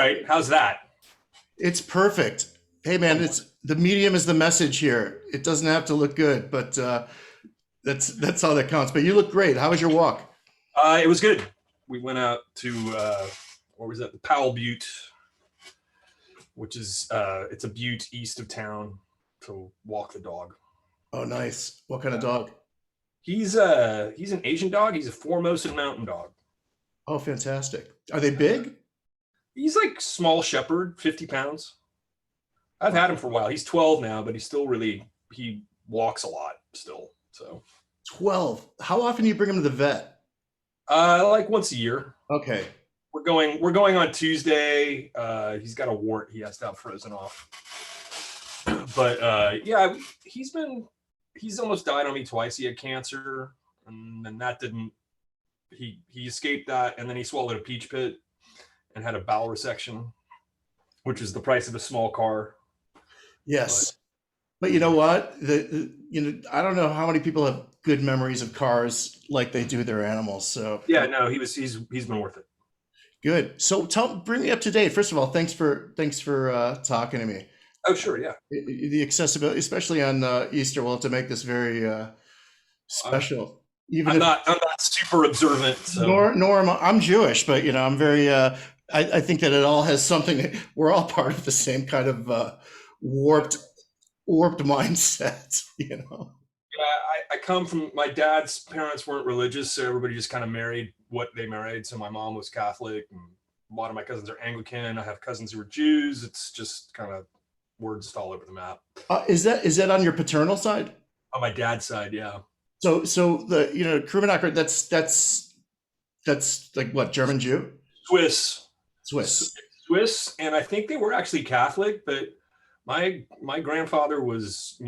right. How's that? It's perfect. Hey man, it's the medium is the message here. It doesn't have to look good, but that's all that counts. But you look great. How was your walk? It was good. We went out to where was that? The Powell Butte, which is it's a butte east of town to walk the dog. Oh, nice. What kind of dog? He's an Asian dog. He's a Formosan mountain dog. Oh, fantastic. Are they big? He's like small shepherd, 50 pounds. I've had him for a while. He's 12 now, but he walks a lot still. So 12. How often do you bring him to the vet? like once a year. Okay. We're going on Tuesday. He's got a wart he has to have frozen off. But yeah, he's almost died on me twice. He had cancer, and then that didn't. He escaped that, and then he swallowed a peach pit and had a bowel resection, which is the price of a small car. Yes. But you know what? I don't know how many people have good memories of cars like they do their animals. So Yeah, no, he's been worth it. good. So bring me up to date. First of all, thanks for talking to me. Oh, sure, yeah. The accessibility, especially on Easter, we'll have to make this very special. Even I'm not super observant. So. nor am I'm Jewish, but I'm very. I think that it all has something. We're all part of the same kind of warped mindset. Yeah, I come from, my dad's parents weren't religious, so everybody just kind of married what they married. So my mom was Catholic, and a lot of my cousins are Anglican. I have cousins who are Jews. It's just kind of words just all over the map. Is that on your paternal side? On my dad's side, yeah. So the Krummenacher, that's like what, German Jew? Swiss, and I think they were actually Catholic, but my grandfather was,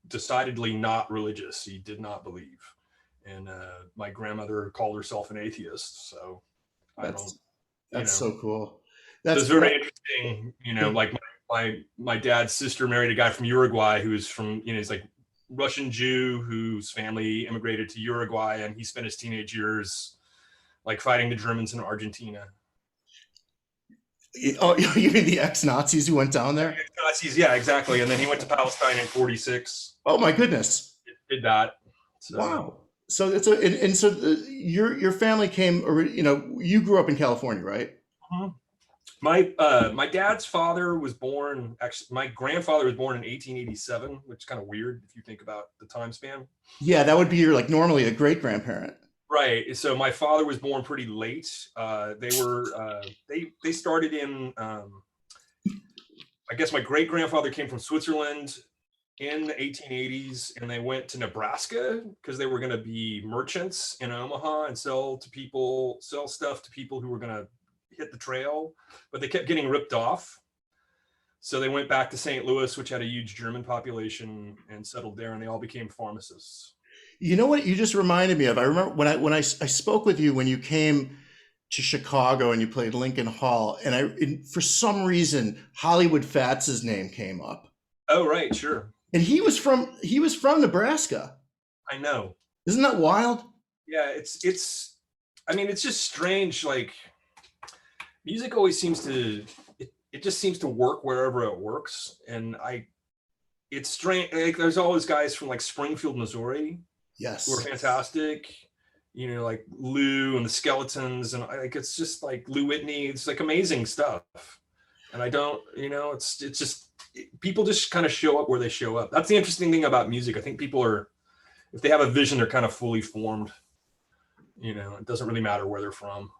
decidedly not religious. He did not believe, and my grandmother called herself an atheist. So that's so cool. That's very interesting. Like my dad's sister married a guy from Uruguay who's from, he's like Russian Jew whose family immigrated to Uruguay, and he spent his teenage years like fighting the Germans in Argentina. Oh, you mean the ex-Nazis who went down there? Nazis, yeah, exactly. And then he went to Palestine in '46. Oh my goodness! Did that. So. Wow. So your family came. You grew up in California, right? Mm-hmm. My dad's father was born. Actually, my grandfather was born in 1887, which is kind of weird if you think about the time span. Yeah, that would be your normally a great grandparent. Right. So my father was born pretty late. They started in. I guess my great grandfather came from Switzerland in the 1880s, and they went to Nebraska because they were going to be merchants in Omaha and sell stuff to people who were going to hit the trail, but they kept getting ripped off. So they went back to St. Louis, which had a huge German population, and settled there, and they all became pharmacists. You know what you just reminded me of? I remember when I spoke with you when you came to Chicago and you played Lincoln Hall, and for some reason Hollywood Fats's name came up. Oh, right, sure. And he was from Nebraska. I know. Isn't that wild? Yeah, it's just strange. Like, music always seems to it just seems to work wherever it works, and it's strange. Like, there's always guys from like Springfield, Missouri, yes, who are fantastic. Like Lou and the Skeletons, and like it's just like Lou Whitney. It's like amazing stuff. And I don't, it's just people just kind of show up where they show up. That's the interesting thing about music. I think people are, if they have a vision, they're kind of fully formed. It doesn't really matter where they're from.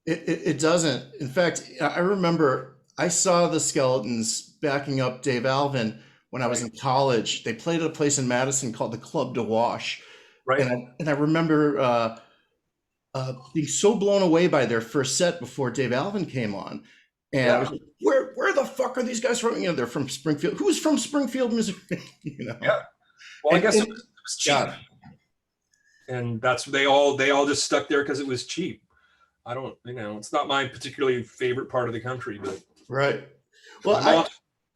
It doesn't. In fact, I remember I saw the Skeletons backing up Dave Alvin when I was in college. They played at a place in Madison called the Club de Wash. Right. And I remember being so blown away by their first set before Dave Alvin came on. And I was like, where the fuck are these guys from? They're from Springfield. Who's from Springfield, Missouri? Yeah. Well, I guess it was cheap. Yeah. And that's they all just stuck there because it was cheap. I don't, it's not my particularly favorite part of the country, but right. Well,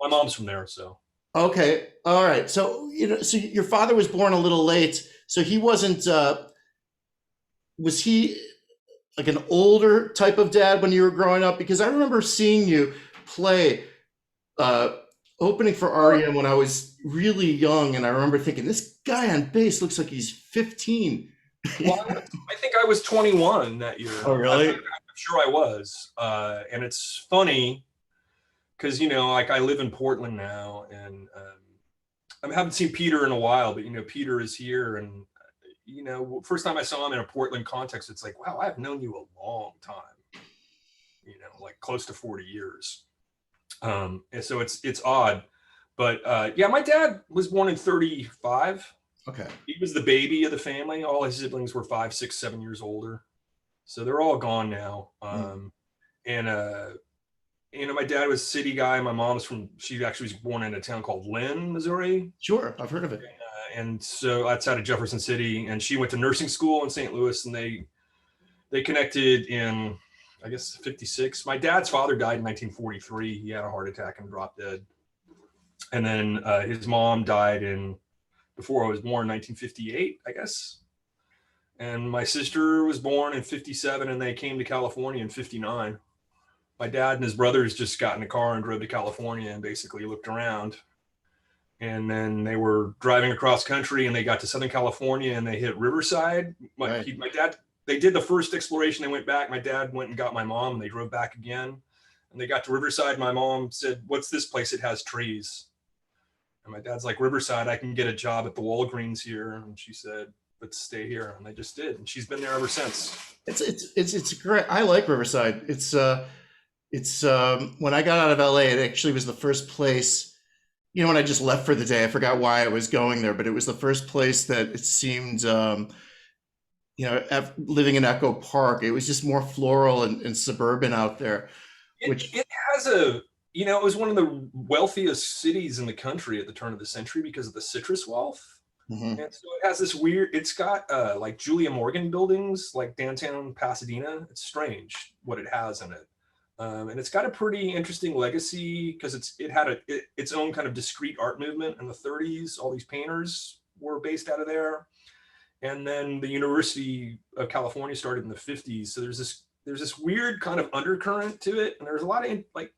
my mom's from there, so. Okay. All right. So, so your father was born a little late. So he wasn't, was he like an older type of dad when you were growing up? Because I remember seeing you play uh, opening for REM when I was really young, and I remember thinking, this guy on bass looks like he's 15. Well, I think I was 21 that year. Oh, really? I'm sure I was. And it's funny because, you know, like I live in Portland now, and I haven't seen Peter in a while, but, you know, Peter is here. And, you know, first time I saw him in a Portland context, it's like, wow, I've known you a long time, you know, like close to 40 years. And so it's odd. But yeah, my dad was born in 35. Okay. He was the baby of the family. All his siblings were 5, 6, 7 years older. So they're all gone now. And, you know, my dad was a city guy. My mom's she actually was born in a town called Lynn, Missouri. Sure, I've heard of it. And so outside of Jefferson City. And she went to nursing school in St. Louis, and they connected in, I guess, 56. My dad's father died in 1943. He had a heart attack and dropped dead. And then his mom died before I was born, 1958, I guess. And my sister was born in 57, and they came to California in 59. My dad and his brothers just got in a car and drove to California and basically looked around. And then they were driving across country, and they got to Southern California, and they hit Riverside. My dad, they did the first exploration. They went back. My dad went and got my mom, and they drove back again. And they got to Riverside. My mom said, "What's this place? It has trees." And my dad's like, "Riverside, I can get a job at the Walgreens here." And she said, "Let's stay here." And they just did. And she's been there ever since. It's great. I like Riverside. It's when I got out of LA, it actually was the first place, you know, when I just left for the day. I forgot why I was going there, but it was the first place that it seemed, you know, living in Echo Park, it was just more floral and suburban out there. It has you know, it was one of the wealthiest cities in the country at the turn of the century because of the citrus wealth. Mm-hmm. And so it has this it's got like Julia Morgan buildings, like downtown Pasadena. It's strange what it has in it. And it's got a pretty interesting legacy because it had its own kind of discrete art movement in the 30s. All these painters were based out of there. And then the University of California started in the 50s. So there's this weird kind of undercurrent to it. And there's a lot of, like,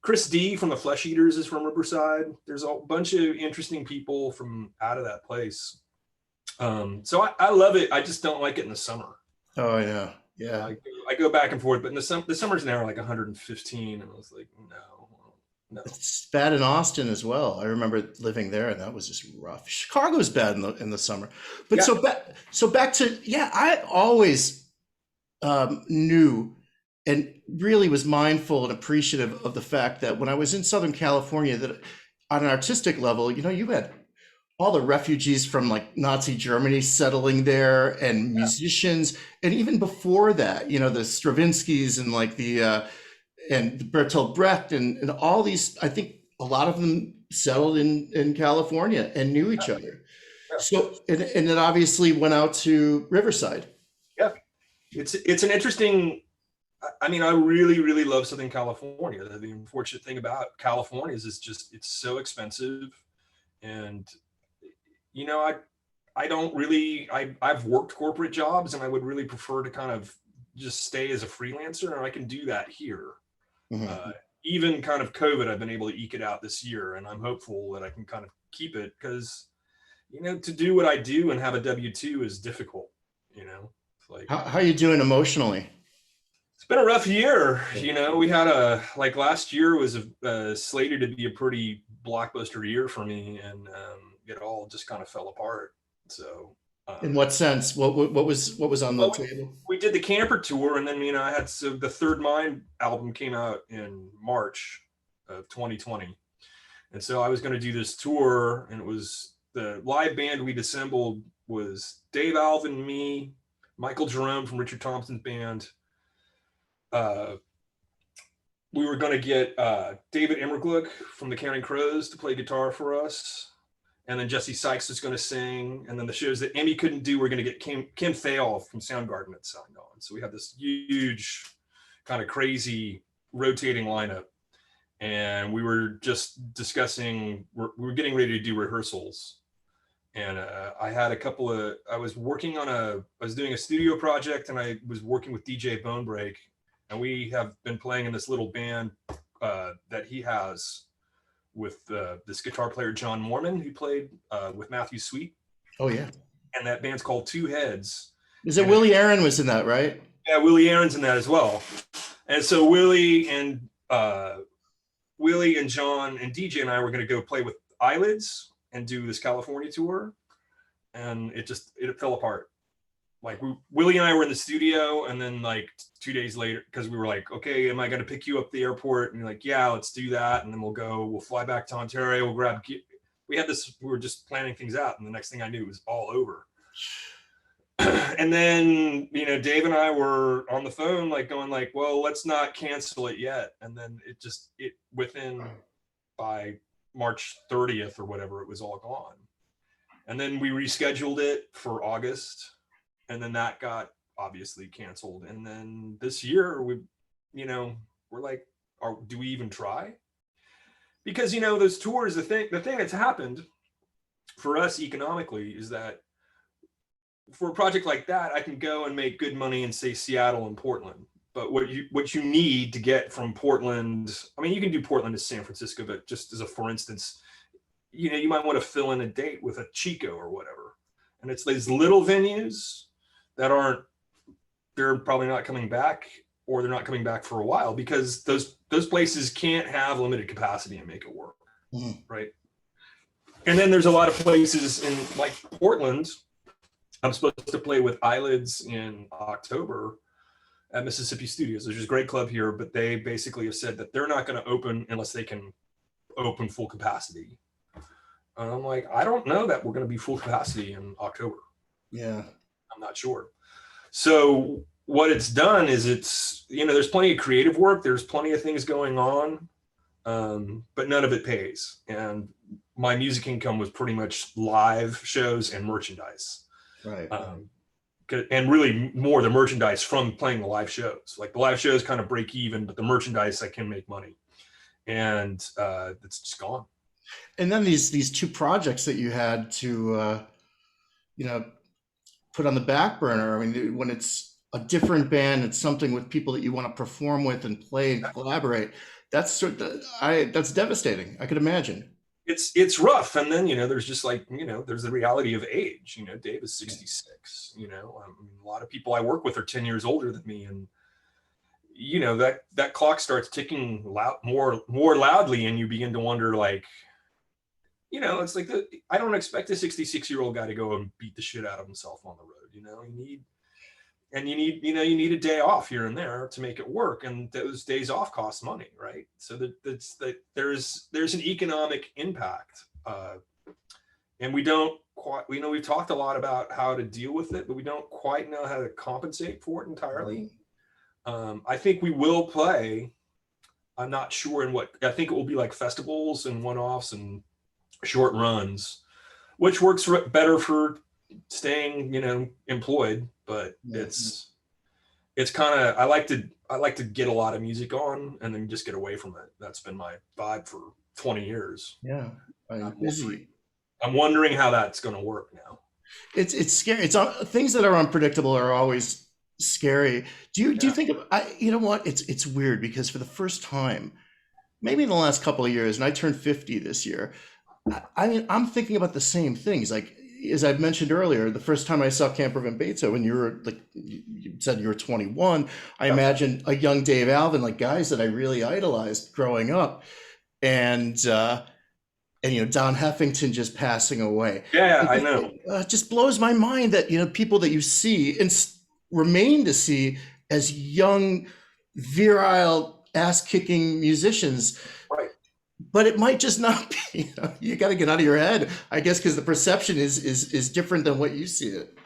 Chris D from the Flesh Eaters is from Riverside. There's a bunch of interesting people from out of that place. So I love it. I just don't like it in the summer. Oh, yeah. Yeah. I go back and forth, but in the summer's now like 115. And I was like, no. It's bad in Austin as well. I remember living there, and that was just rough. Chicago's bad in the summer. But yeah. so back to, yeah, I always knew and really was mindful and appreciative of the fact that when I was in Southern California, that on an artistic level, you know, you had all the refugees from like Nazi Germany settling there, and musicians. And even before that, you know, the Stravinskys and like and Bertolt Brecht and all these, I think a lot of them settled in California and knew each other. Yeah. So, and it obviously went out to Riverside. Yeah. It's an interesting, I mean, I really, really love Southern California. The unfortunate thing about California is it's so expensive. And, you know, I've worked corporate jobs, and I would really prefer to kind of just stay as a freelancer, and I can do that here. Mm-hmm. Even kind of COVID, I've been able to eke it out this year, and I'm hopeful that I can kind of keep it because, you know, to do what I do and have a W-2 is difficult, you know. Like, how are you doing emotionally? It's been a rough year. You know, we had last year was slated to be a pretty blockbuster year for me, and it all just kind of fell apart. So in what sense? What was on the table? We did the Camper tour, and then, you know, the Third Mind album came out in March of 2020. And so I was going to do this tour, and it was the live band we'd assembled was Dave Alvin, me, Michael Jerome from Richard Thompson's band. We were going to get David Immerglück from the Counting Crows to play guitar for us. And then Jesse Sykes was going to sing. And then the shows that Emmy couldn't do, we're going to get Kim Thayil from Soundgarden that signed on. So we had this huge kind of crazy rotating lineup. And we were just discussing, we were getting ready to do rehearsals. And I had I was doing a studio project, and I was working with DJ Bonebrake, and we have been playing in this little band that he has with this guitar player, John Moremen, who played with Matthew Sweet. Oh, yeah. And that band's called Two Heads. Is it Willie Aron was in that, right? Yeah, Willie Aron's in that as well. And so Willie and John and DJ and I were going to go play with Eyelids and do this California tour. And it fell apart. Like Willie and I were in the studio, and then like 2 days later, because we were like, okay, am I going to pick you up at the airport? And you're like, yeah, let's do that. And then we'll fly back to Ontario. We'll grab, we were just planning things out. And the next thing I knew, it was all over. And then, Dave and I were on the phone, like going like, well, let's not cancel it yet. And then by March 30th or whatever, it was all gone. And then we rescheduled it for August. And then that got obviously canceled. And then this year we're like, do we even try? Because, those tours, the thing that's happened for us economically is that for a project like that, I can go and make good money in, say, Seattle and Portland. But what you need to get from Portland, I mean, you can do Portland to San Francisco, but just as a, for instance, you might want to fill in a date with a Chico or whatever. And it's these little venues that they're probably not coming back, or they're not coming back for a while, because those places can't have limited capacity and make it work. Right. And then there's a lot of places in like Portland. I'm supposed to play with Eyelids in October at Mississippi Studios, which is a great club here, but they basically have said that they're not going to open unless they can open full capacity. And I'm like, I don't know that we're going to be full capacity in October. Yeah. I'm not sure. So what it's done is there's plenty of creative work. There's plenty of things going on, but none of it pays. And my music income was pretty much live shows and merchandise. Right. And really more the merchandise from playing the live shows. Like the live shows kind of break even, but the merchandise I can make money. And it's just gone. And then these two projects that you had to, put on the back burner. I mean, when it's a different band, it's something with people that you want to perform with and play and collaborate. That's devastating. I could imagine. It's rough. And then, there's just like, there's the reality of age. Dave is 66, a lot of people I work with are 10 years older than me. And, that clock starts ticking more loudly, and you begin to wonder, like, it's like I don't expect a 66-year-old guy to go and beat the shit out of himself on the road. You need a day off here and there to make it work. And those days off cost money. Right. So there's an economic impact. And we don't quite, we've talked a lot about how to deal with it, but we don't quite know how to compensate for it entirely. I think we will play. I'm not sure I think it will be like festivals and one-offs and short runs, which works better for staying, employed. But it's kind of, I like to get a lot of music on and then just get away from it. That's been my vibe for 20 years. Yeah. I'm wondering how that's going to work now. It's scary. Things that are unpredictable are always scary. Do you think you know what? It's weird, because for the first time, maybe in the last couple of years, and I turned 50 this year, I mean, I'm thinking about the same things. Like, as I mentioned earlier, the first time I saw Camper Van Beethoven, you said you were 21. I imagine a young Dave Alvin, like guys that I really idolized growing up, and Don Heffington just passing away. Yeah, I know. It just blows my mind that people that you see and remain to see as young, virile, ass-kicking musicians. Right. But it might just not be. You got to get out of your head, I guess, because the perception is different than what you see it.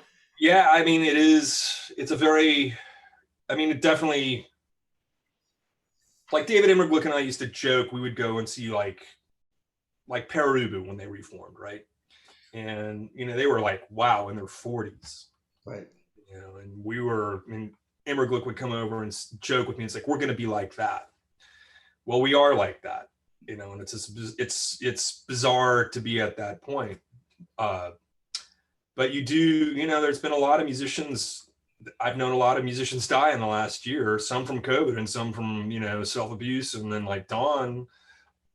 Yeah, I mean, it is. It's it definitely. Like David Immerglück and I used to joke, we would go and see like Perubu when they reformed, right? And they were like, wow, in their 40s, right? And Immerglück would come over and joke with me. It's like, we're going to be like that. Well, we are like that. And it's bizarre to be at that point. But it's kind of, I like to get a lot of music on and then just get away from it. That's been my vibe for 20 years. Yeah. It's bizarre to be at that point. but you do, you know, there's been a lot of musicians. I've known a lot of musicians die in the last year, some from COVID and some from, you know, self-abuse. And then like Don,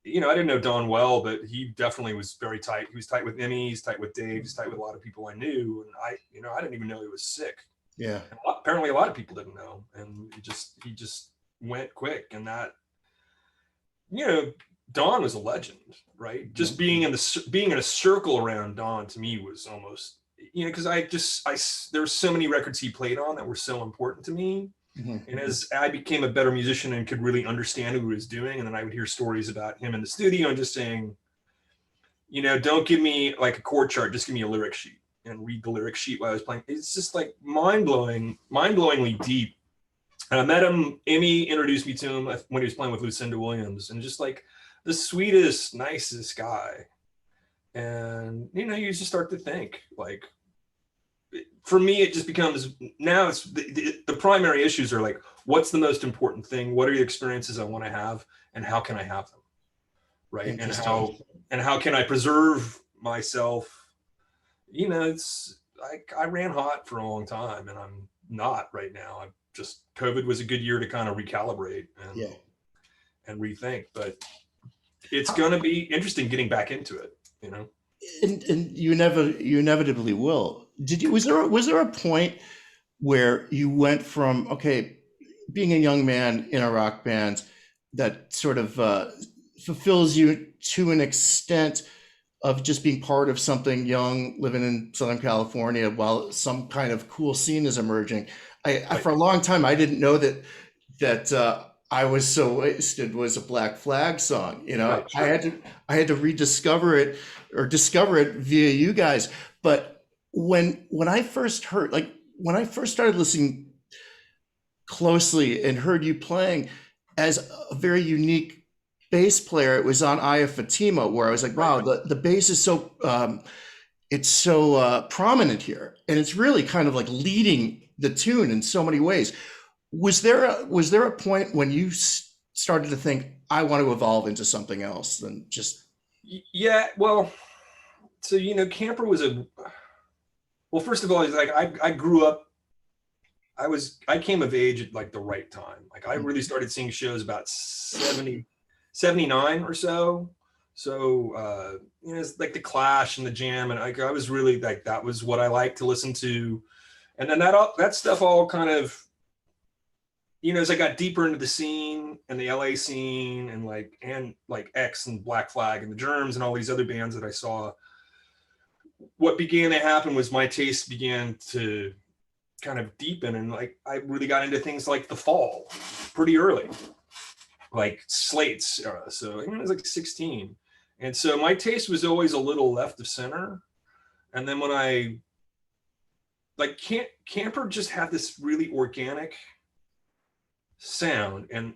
you know, I didn't know Don well, but he definitely was very tight. He was tight with Emmy, he's tight with Dave, he's tight with a lot of people I knew. And you know, I didn't even know he was sick. Yeah. And apparently a lot of people didn't know. And he just went quick. And that, you know, Don was a legend, right? Just being in a circle around Don to me was almost, you know, because there were so many records he played on that were so important to me. And as I became a better musician and could really understand who he was doing, and then I would hear stories about him in the studio and just saying, you know, don't give me like a chord chart, just give me a lyric sheet and read the lyric sheet while I was playing. It's just like mind-blowingly deep. And I met him, Emmy introduced me to him when he was playing with Lucinda Williams, and just like the sweetest, nicest guy. And, you know, you just start to think like, for me, it just becomes, now it's the primary issues are like, what's the most important thing? What are the experiences I want to have, and how can I have them? Right. And how can I preserve myself? You know, it's like, I ran hot for a long time and I'm not right now. I'm just, COVID was a good year to kind of recalibrate and rethink, but it's going to be interesting getting back into it, you know? And you inevitably will. Was there a point where you went from, okay, being a young man in a rock band that sort of fulfills you to an extent of just being part of something young, living in Southern California while some kind of cool scene is emerging? I for a long time, I didn't know that I Was So Wasted was a Black Flag song. You know, Right, sure. I had to rediscover it or discover it via you guys. But when I first heard, like when I first started listening closely and heard you playing as a very unique bass player, it was on Aya Fatima, where I was like, wow, the bass is so it's so prominent here, and it's really kind of like leading the tune in so many ways. Was there a point when you started to think, I want to evolve into something else than just? Yeah, well, so, you know, Camper was well, first of all, it's like I grew up, I came of age at like the right time. Like I really started seeing shows about 79 or so. So, you know, it's like the Clash and the Jam. And I was really like, that was what I liked to listen to. And then that stuff all kind of, you know, as I got deeper into the scene and the LA scene and like X and Black Flag and the Germs and all these other bands that I saw, what began to happen was my taste began to kind of deepen. And like, I really got into things like The Fall pretty early, like Slate's era. So I mean, I was like 16. And so my taste was always a little left of center. And then when I, like, Camper just had this really organic sound, and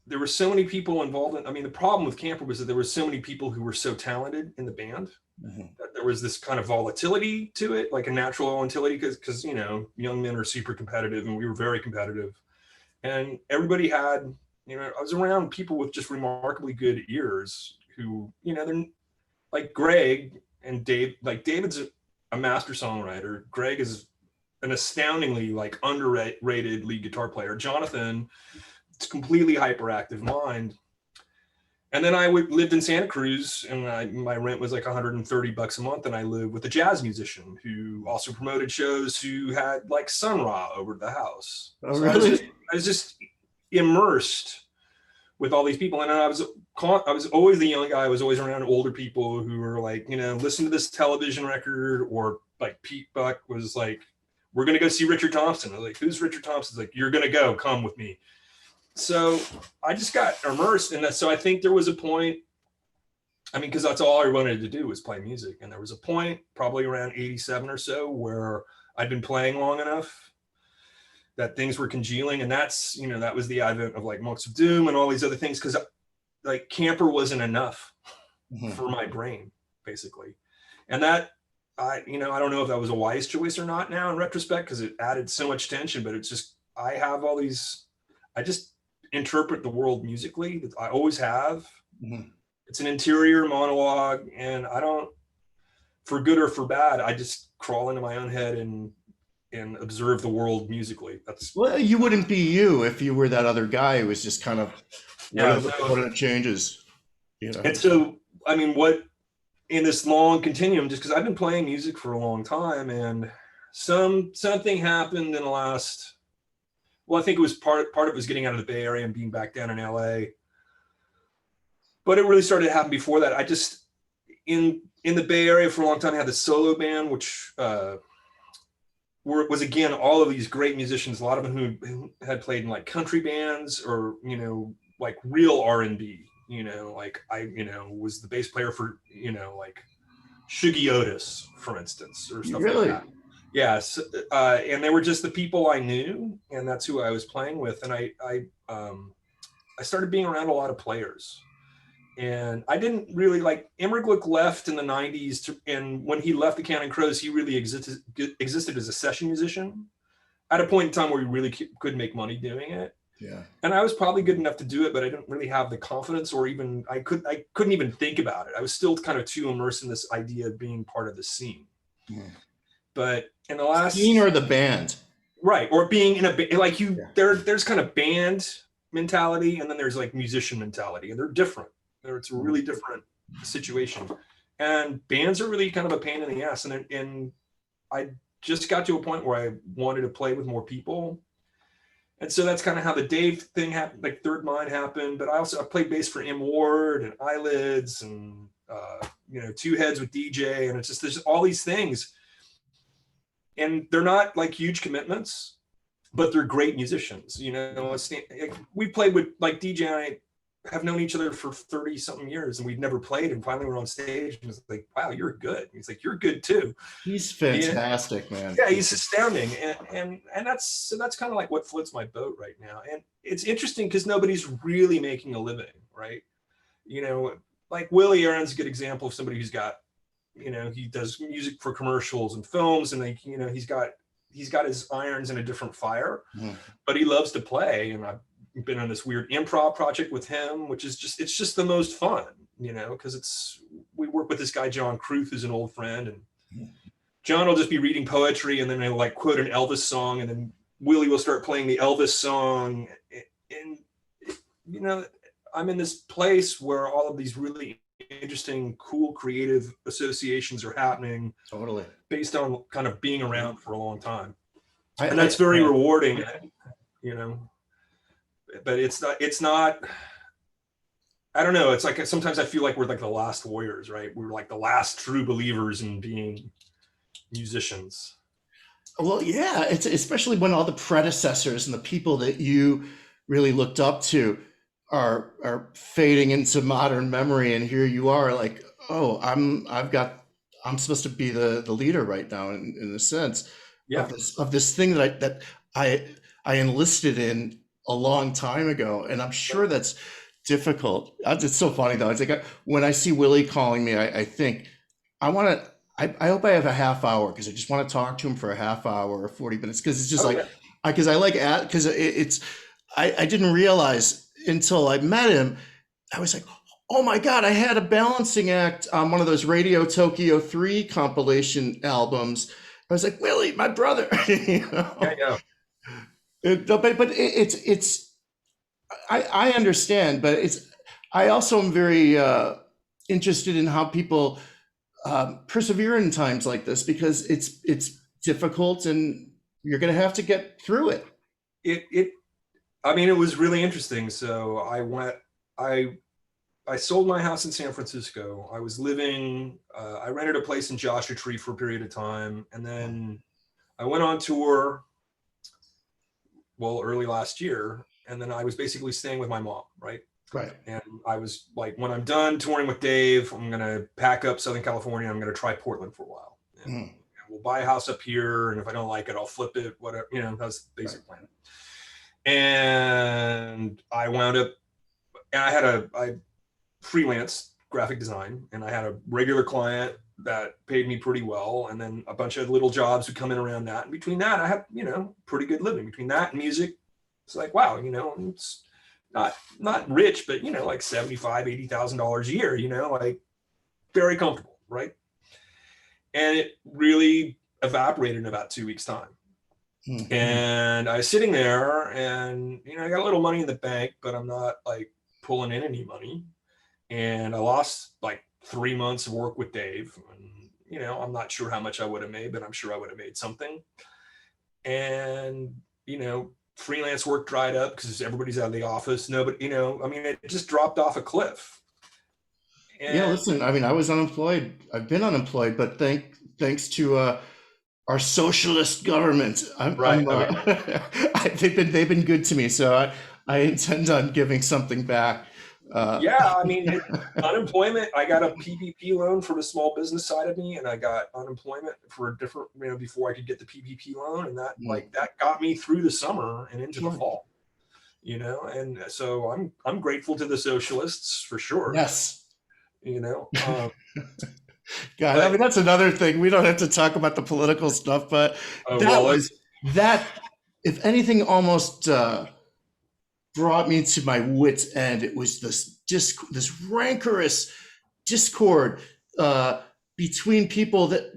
there were so many people involved in, I mean, the problem with Camper was that there were so many people who were so talented in the band that there was this kind of volatility to it, like a natural volatility, because you know, young men are super competitive and we were very competitive, and everybody had, you know, I was around people with just remarkably good ears who, you know, they're like Greg and Dave. Like David's a master songwriter, Greg is an astoundingly like underrated lead guitar player. Jonathan, it's completely hyperactive mind. And then I lived in Santa Cruz, and my rent was like $130 a month, and I lived with a jazz musician who also promoted shows, who had like Sun Ra over to the house. Oh, so really? I was just immersed with all these people, and I was always the young guy. I was always around older people who were like, you know, listen to this television record, or like Pete Buck was like, we're going to go see Richard Thompson. I was like, who's Richard Thompson? Like, you're going to go, come with me. So I just got immersed in that. So I think there was a point, I mean, because that's all I wanted to do was play music. And there was a point probably around 87 or so where I'd been playing long enough that things were congealing. And that's, you know, that was the advent of like Monks of Doom and all these other things. Cause like Camper wasn't enough for my brain, basically. And that, you know, I don't know if that was a wise choice or not now in retrospect, because it added so much tension, but it's just, I have all these, I just interpret the world musically. I always have. It's an interior monologue, and I don't, for good or for bad, I just crawl into my own head and observe the world musically. That's Well, you wouldn't be you if you were that other guy who was just kind of, yeah. what are the changes, you know? And so, I mean, what in this long continuum, just because I've been playing music for a long time, and something happened in the last. Well, I think it was part of it was getting out of the Bay Area and being back down in LA. But it really started to happen before that. I just in the Bay Area for a long time I had the solo band, which was again all of these great musicians, a lot of them who had played in like country bands or like real R&B. Like I was the bass player for like Shuggy Otis, for instance, or stuff Really? like that. Yes, and they were just the people I knew, and that's who I was playing with. And I started being around a lot of players. And I didn't really like Immerglück left in the 90s. And when he left the Counting Crows, he really existed as a session musician at a point in time where he really could make money doing it. Yeah. And I was probably good enough to do it, but I didn't really have the confidence, or even I couldn't even think about it. I was still kind of too immersed in this idea of being part of the scene. Yeah. But in the last scene or the band, right, or being in a like there's kind of band mentality, and then there's like musician mentality, and they're different. It's a really different situation, and bands are really kind of a pain in the ass. And I just got to a point where I wanted to play with more people, and so that's kind of how the Dave thing happened. Like Third Mind happened, but I played bass for M Ward and Eyelids, and Two Heads with DJ, and it's just there's all these things, and they're not like huge commitments, but they're great musicians. We played with like DJ and I have known each other for 30 something years, and we'd never played, and finally we're on stage and it's like, wow, you're good. He's like, you're good too. He's fantastic, man. Yeah, he's astounding. And that's kind of like what floats my boat right now. And it's interesting because nobody's really making a living, right? Like Willie Aron's a good example of somebody who's got, he does music for commercials and films, and he's got his irons in a different fire, but he loves to play. And I've been on this weird improv project with him, which is just the most fun, because we work with this guy John Cruth, who's an old friend, and John will just be reading poetry, and then he'll like quote an Elvis song, and then Willie will start playing the Elvis song, and I'm in this place where all of these really interesting, cool, creative associations are happening, totally based on kind of being around for a long time, and that's very rewarding, But it's not, I don't know. It's like, sometimes I feel like we're like the last warriors, right? We're like the last true believers in being musicians. Well, yeah, it's especially when all the predecessors and the people that you really looked up to are fading into modern memory, and here you are like, oh, I'm supposed to be the leader right now in a sense, of this thing that I enlisted in a long time ago, and I'm sure that's difficult. It's so funny though. It's like when I see Willie calling me, I think I hope I have a half hour, because I just want to talk to him for a half hour or 40 minutes, because it's just I didn't realize until I met him. I was like, oh my God, I had a balancing act on one of those Radio Tokyo 3 compilation albums. I was like, Willie, my brother. Yeah. But I understand, but I also am very interested in how people persevere in times like this, because it's difficult, and you're going to have to get through it. It was really interesting. So I sold my house in San Francisco. I was living, I rented a place in Joshua Tree for a period of time, and then I went on tour. Early last year, and then I was basically staying with my mom, right? And I was like, when I'm done touring with Dave, I'm gonna pack up Southern California. I'm gonna try Portland for a while. And we'll buy a house up here, and if I don't like it, I'll flip it. Whatever, that's the basic plan. And I wound up, and I freelance graphic design, and I had a regular client that paid me pretty well, and then a bunch of little jobs would come in around that, and between that I had pretty good living. Between that and music, it's like, wow, it's not rich, but like $75,000-$80,000 a year, like very comfortable, right? and it really evaporated in about 2 weeks time. Mm-hmm. And I was sitting there, and I got a little money in the bank, but I'm not like pulling in any money. And I lost like 3 months of work with Dave. And, I'm not sure how much I would have made, but I'm sure I would have made something. And, freelance work dried up because everybody's out of the office. Nobody, it just dropped off a cliff. And yeah, listen, I was unemployed. I've been unemployed, but thanks to our socialist government, they've been good to me. So I intend on giving something back. Unemployment, I got a PPP loan for the small business side of me, and I got unemployment for a different, before I could get the PPP loan, and that that got me through the summer and into the fall, and so I'm grateful to the socialists for sure. Yes. God, that's another thing. We don't have to talk about the political stuff, but that, if anything, almost brought me to my wit's end. It was this rancorous discord between people that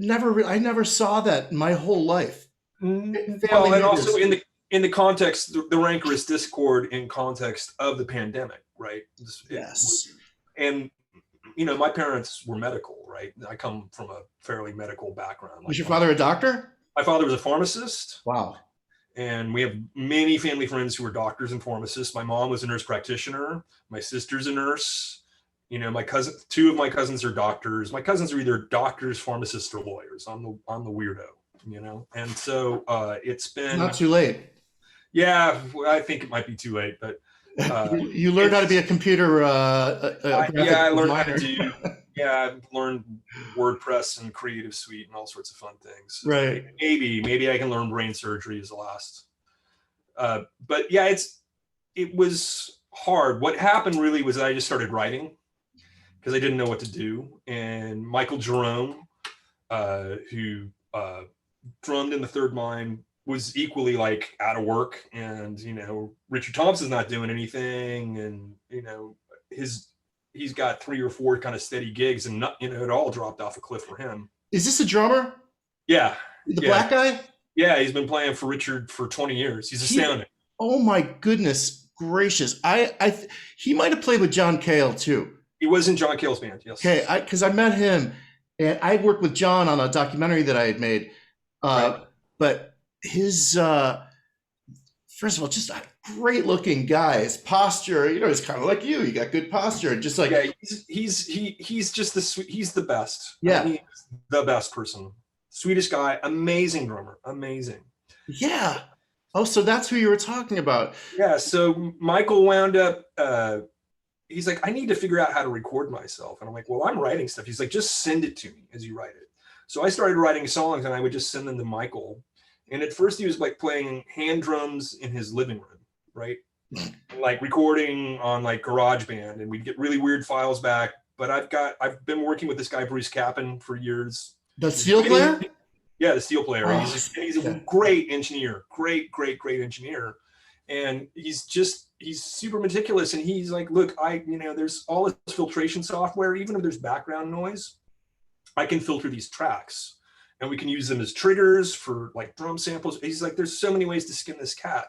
I never saw that in my whole life. And also in the context, the rancorous discord in context of the pandemic, right? Yes. And my parents were medical, right? I come from a fairly medical background. Was your father a doctor? My father was a pharmacist. Wow. And we have many family friends who are doctors and pharmacists. My mom was a nurse practitioner. My sister's a nurse. Two of my cousins are doctors. My cousins are either doctors, pharmacists, or lawyers. I'm the weirdo, And so it's been not too late. Yeah, I think it might be too late, but you learned how to be a computer. I learned how to do. I've learned WordPress and Creative Suite and all sorts of fun things. Right. Maybe I can learn brain surgery as a last. But yeah, it was hard. What happened really was I just started writing because I didn't know what to do. And Michael Jerome, who drummed in the Third Mind, was equally like out of work, and Richard Thompson's not doing anything, and he's got 3 or 4 kind of steady gigs, and it all dropped off a cliff for him. Is this a drummer? Yeah. The black guy? Yeah, he's been playing for Richard for 20 years. He's astounding. Oh my goodness gracious. He might have played with John Cale too. He was in John Cale's band, yes. Okay, because I met him, and I worked with John on a documentary that I had made. Right. But his first of all, just a great looking guy. His posture, he's kind of like you. You got good posture, just like he's just he's the best. Yeah, he's the best person. Swedish guy, amazing drummer, amazing. Yeah. Oh, so that's who you were talking about. Yeah. So Michael wound up. He's like, I need to figure out how to record myself, and I'm like, well, I'm writing stuff. He's like, just send it to me as you write it. So I started writing songs, and I would just send them to Michael. And at first he was like playing hand drums in his living room, right? Like recording on like GarageBand, and we'd get really weird files back. But I've been working with this guy, Bruce Kappen, for years. The steel player? Yeah, the steel player. Oh, he's a great engineer, great engineer. And he's super meticulous. And he's like, look, there's all this filtration software, even if there's background noise, I can filter these tracks. And we can use them as triggers for like drum samples. He's like, there's so many ways to skin this cat.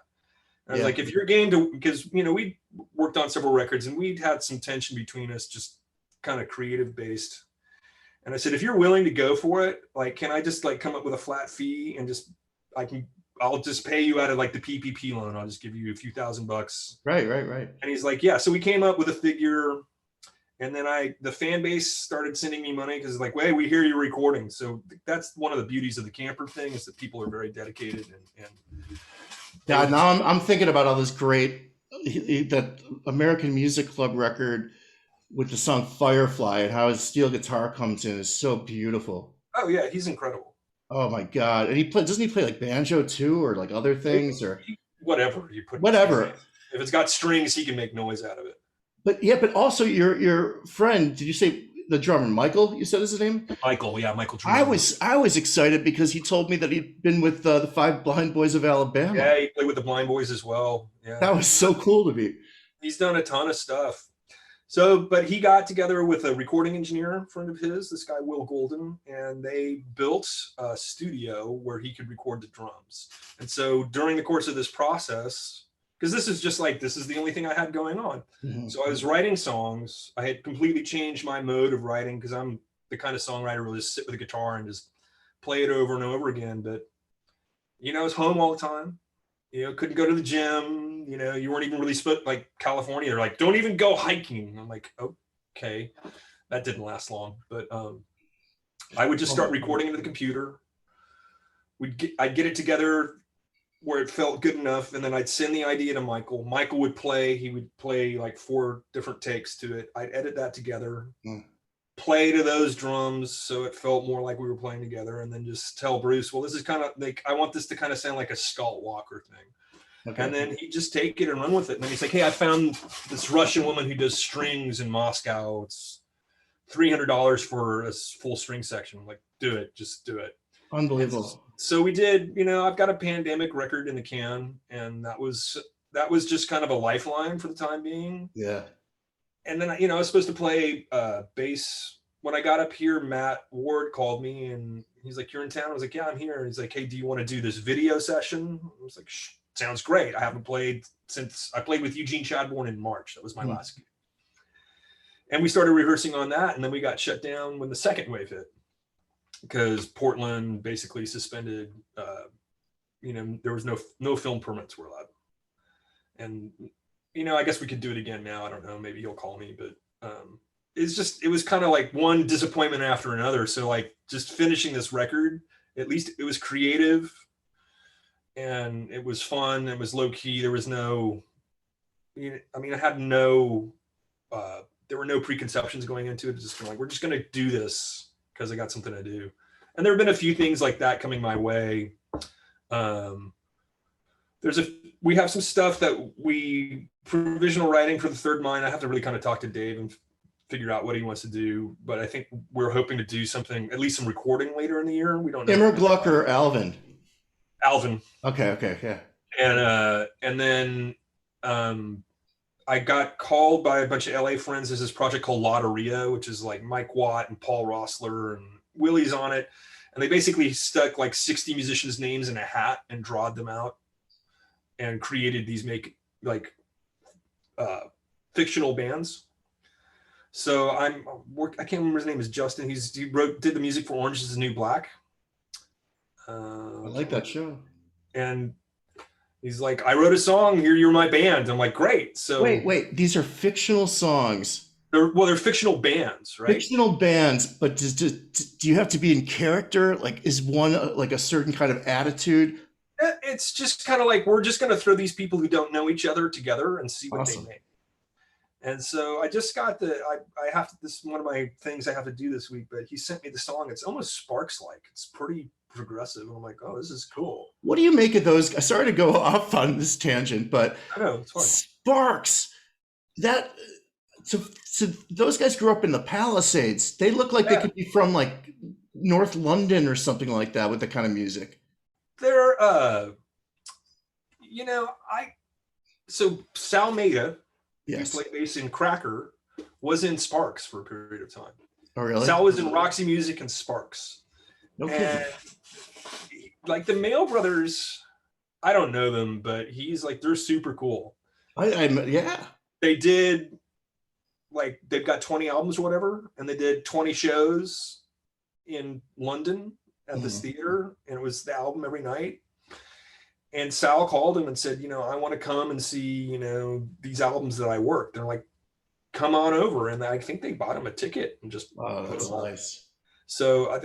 And I was like, if you're game to, because, we worked on several records and we'd had some tension between us, just kind of creative based. And I said, if you're willing to go for it, like, can I just like come up with a flat fee and I'll just pay you out of like the PPP loan. I'll just give you a few $1,000. Right. And he's like, yeah. So we came up with a figure. And then the fan base started sending me money because like, hey, we hear you recording. So that's one of the beauties of the camper thing, is that people are very dedicated. Yeah, now I'm thinking about all this great, that American Music Club record with the song Firefly, and how his steel guitar comes in is so beautiful. Oh yeah, he's incredible. Oh my God. And doesn't he play like banjo too, or like other things, or whatever you put? Whatever. If it's got strings, he can make noise out of it. But also your friend, did you say the drummer, Michael, you said is his name? Michael, yeah, Michael. I was excited because he told me that he'd been with the Five Blind Boys of Alabama. Yeah, he played with the Blind Boys as well. Yeah, that was so cool to me. He's done a ton of stuff. So, but he got together with a recording engineer friend of his, this guy, Will Golden, and they built a studio where he could record the drums. And so during the course of this process, because this is just like, this is the only thing I had going on. Mhm. So I was writing songs. I had completely changed my mode of writing because I'm the kind of songwriter who will just sit with a guitar and just play it over and over again. But, you know, I was home all the time. You know, couldn't go to the gym. You know, you weren't even really like California. They're like, don't even go hiking. I'm like, okay, that didn't last long. But I would just start recording into the computer. I'd get it together where it felt good enough, and then I'd send the idea to Michael. Michael would play. He would play like 4 different takes to it. I'd edit that together, play to those drums so it felt more like we were playing together, and then just tell Bruce, well, this is kind of like, I want this to kind of sound like a Skull Walker thing. Okay. And then he'd just take it and run with it. And then he's like, hey, I found this Russian woman who does strings in Moscow. It's $300 for a full string section. I'm like, do it, just do it. Unbelievable. So we did, you know, I've got a Pandemic record in the can, and that was just kind of a lifeline for the time being. Yeah. And then, you know, I was supposed to play bass. When I got up here, Matt Ward called me and he's like, you're in town? I was like, yeah, I'm here. And he's like, hey, do you want to do this video session? I was like, sounds great. I haven't played since I played with Eugene Chadbourne in March. That was my last gig. And we started rehearsing on that. And then we got shut down when the second wave hit because Portland basically suspended, you know, there was no film permits were allowed. And you know, I guess we could do it again now. I don't know. Maybe he'll call me, but it was kind of like one disappointment after another. So like just finishing this record, at least it was creative and it was fun. It was low key. There was no, you know, I mean, I had no, there were no preconceptions going into it. It's just like, we're just going to do this because I got something to do. And there have been a few things like that coming my way. We have some stuff that provisional writing for the Third Mind. I have to really kind of talk to Dave and figure out what he wants to do. But I think we're hoping to do something, at least some recording later in the year. We don't know. Immerglück or Alvin? Alvin. Okay, yeah. And then I got called by a bunch of LA friends. There's this project called Lotteria, which is like Mike Watt and Paul Rossler and Willie's on it. And they basically stuck like 60 musicians' names in a hat and drawed them out and created these fictional bands. So I can't remember his name is Justin. He did the music for Orange is the New Black. I like that show. And he's like, I wrote a song, you're my band. I'm like, great. So wait, these are fictional songs. They're fictional bands, right? Fictional bands, but do you have to be in character? Like, is one like a certain kind of attitude? It's just kind of like, we're just going to throw these people who don't know each other together and see what they make. And so I just got I have to, this is one of my things I have to do this week, but he sent me the song. It's almost Sparks-like. It's pretty progressive. And I'm like, oh, this is cool. What do you make of those? Sorry to go off on this tangent, but I know, it's fine. Sparks, so those guys grew up in the Palisades. They look like they could be from like North London or something like that with the kind of music. They're, you know, so Sal Maida, yes, who played bass in Cracker, was in Sparks for a period of time. Oh, really? Sal was in Roxy Music and Sparks. Okay. And like the Mail Brothers, I don't know them, but he's like, they're super cool. Yeah. They did, like, they've got 20 albums or whatever, and they did 20 shows in London at this theater, and it was the album every night. And Sal called him and said, you know, I want to come and see, you know, these albums that I worked. They're like, come on over. And I think they bought him a ticket and just put him on. Nice. So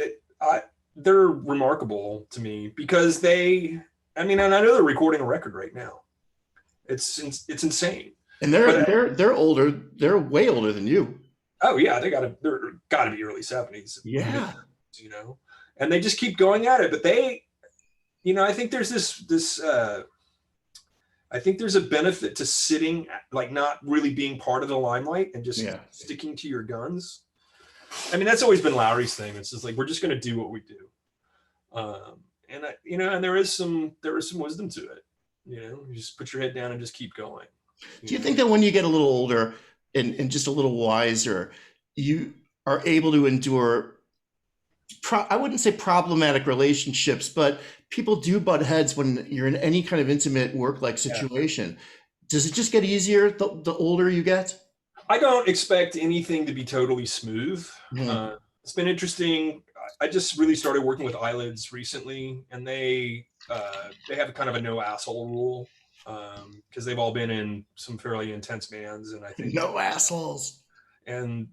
they're remarkable to me because and I know they're recording a record right now. It's insane. And they're older. They're way older than you. Oh yeah, they're gotta be early 70s. Yeah. You know, and they just keep going at it. But they, you know, I think there's I think there's a benefit to sitting, like not really being part of the limelight and just sticking to your guns. I mean, that's always been Lowry's thing. It's just like, we're just going to do what we do. And there is some wisdom to it. You know, you just put your head down and just keep going. Do you think that when you get a little older, and just a little wiser, you are able to endure, I wouldn't say problematic relationships, but people do butt heads when you're in any kind of intimate work-like Yeah. situation. Does it just get easier the older you get? I don't expect anything to be totally smooth. Mhm. It's been interesting. I just really started working with Eyelids recently, and they have a kind of a no asshole rule, because they've all been in some fairly intense bands, and I think, No assholes. and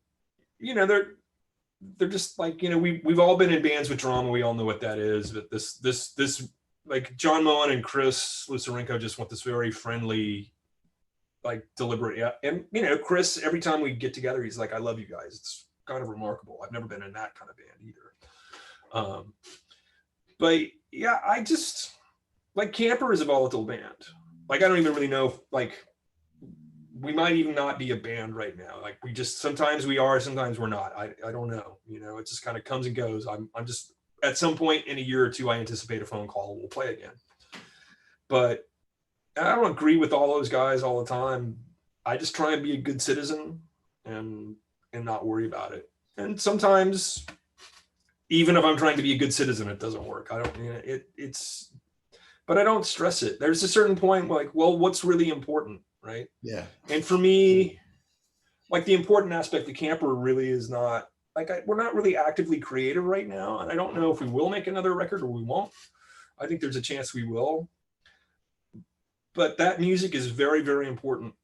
you know, they're just like, you know, we've all been in bands with drama. We all know what that is. But this like John Moremen and Chris Lucerenko just want this very friendly, like deliberate. Yeah. And you know, Chris, every time we get together, he's like, I love you guys. It's kind of remarkable. I've never been in that kind of band either. But yeah, I just like Camper is a volatile band. Like, I don't even really know if, like, we might even not be a band right now. Like, we just, sometimes we are, sometimes we're not. I don't know. You know, it just kind of comes and goes. I'm just, at some point in a year or two, I anticipate a phone call and we'll play again. But I don't agree with all those guys all the time. I just try and be a good citizen and not worry about it. And sometimes, even if I'm trying to be a good citizen, it doesn't work. I don't, you know, it's, but I don't stress it. There's a certain point where, like, well, what's really important, right? Yeah. And for me, like, the important aspect of Camper really is not, like, we're not really actively creative right now. And I don't know if we will make another record or we won't. I think there's a chance we will. But that music is very, very important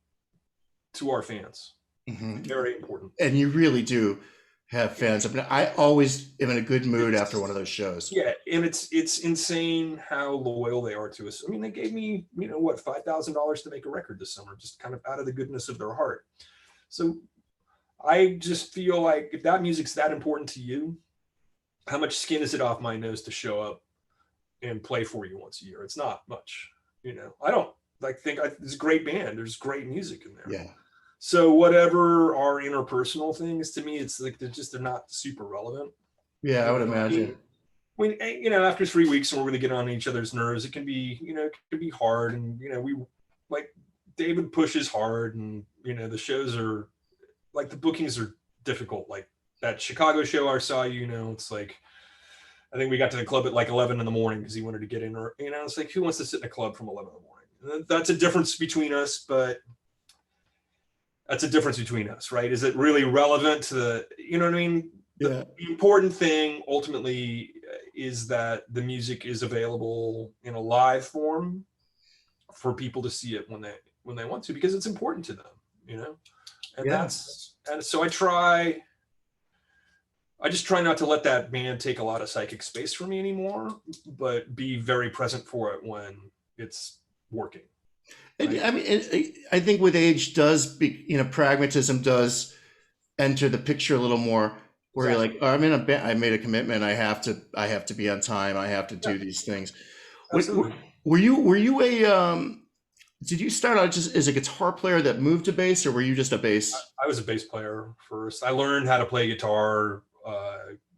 to our fans. Mm-hmm. Very important. And you really do have fans. I mean, I always am in a good mood after one of those shows. Yeah, and it's insane how loyal they are to us. I mean, they gave me, you know, what, $5,000 to make a record this summer, just kind of out of the goodness of their heart. So I just feel like if that music's that important to you, how much skin is it off my nose to show up and play for you once a year? It's not much, you know. I don't like think it's a great band. There's great music in there. Yeah. So whatever our interpersonal things, to me, it's like they're not super relevant. Yeah, I would imagine. When, you know, after 3 weeks and we're really getting on each other's nerves, it can be, you know, it can be hard. And, you know, we, like, David pushes hard, and, you know, the shows are, like, the bookings are difficult. Like that Chicago show I saw, you know, it's like, I think we got to the club at like 11 in the morning because he wanted to get in, or, you know, it's like, who wants to sit in a club from 11 in the morning? And that's a difference between us, but that's a difference between us, right? Is it really relevant to the, you know what I mean? The important thing ultimately is that the music is available in a live form for people to see it when they want to, because it's important to them, you know? And and so I just try not to let that band take a lot of psychic space for me anymore, but be very present for it when it's working. Right? I mean, I think with age you know, pragmatism does enter the picture a little more, where you're like, oh, I'm in a band, I made a commitment. I have to be on time. I have to do these things. Were you a, did you start out just as a guitar player that moved to bass, or were you just a bass? I was a bass player first. I learned how to play guitar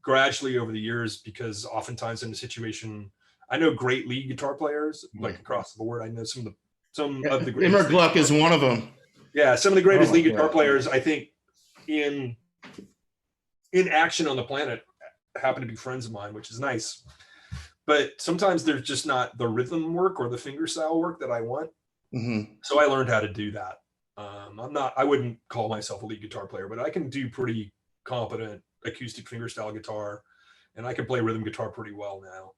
gradually over the years, because oftentimes in a situation, I know great lead guitar players, like across the board. I know some of the greatest. Immerglück is one of them. Yeah, some of the greatest lead guitar players, I think, in action on the planet happen to be friends of mine, which is nice. But sometimes there's just not the rhythm work or the finger style work that I want. Mm-hmm. So I learned how to do that. I wouldn't call myself a lead guitar player, but I can do pretty competent acoustic fingerstyle guitar, and I can play rhythm guitar pretty well now.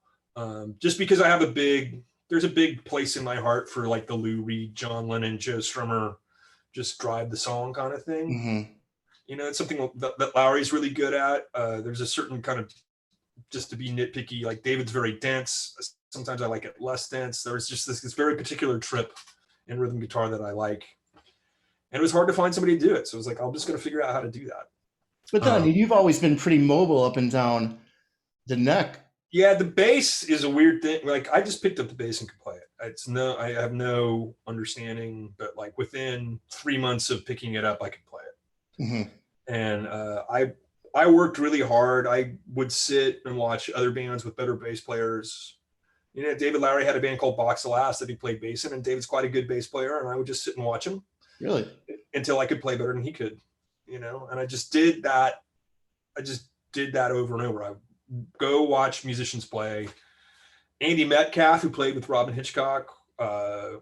Just because there's a big place in my heart for, like, the Lou Reed, John Lennon, Joe Strummer, just drive the song kind of thing. Mm-hmm. You know, it's something that Lowry's really good at. There's a certain kind of, just to be nitpicky, like, David's very dense. Sometimes I like it less dense. There's just this very particular trip in rhythm guitar that I like. And it was hard to find somebody to do it. So I was like, I'm just going to figure out how to do that. But then you've always been pretty mobile up and down the neck. Yeah, the bass is a weird thing. Like, I just picked up the bass and could play it. I have no understanding, but, like, within 3 months of picking it up, I could play it. Mm-hmm. And I worked really hard. I would sit and watch other bands with better bass players. You know, David Lowery had a band called Box of Laughs that he played bass in, and David's quite a good bass player, and I would just sit and watch him. Really? until I could play better than he could, you know. And I just did that. I just did that over and over. I go watch musicians play. Andy Metcalf, who played with Robin Hitchcock, and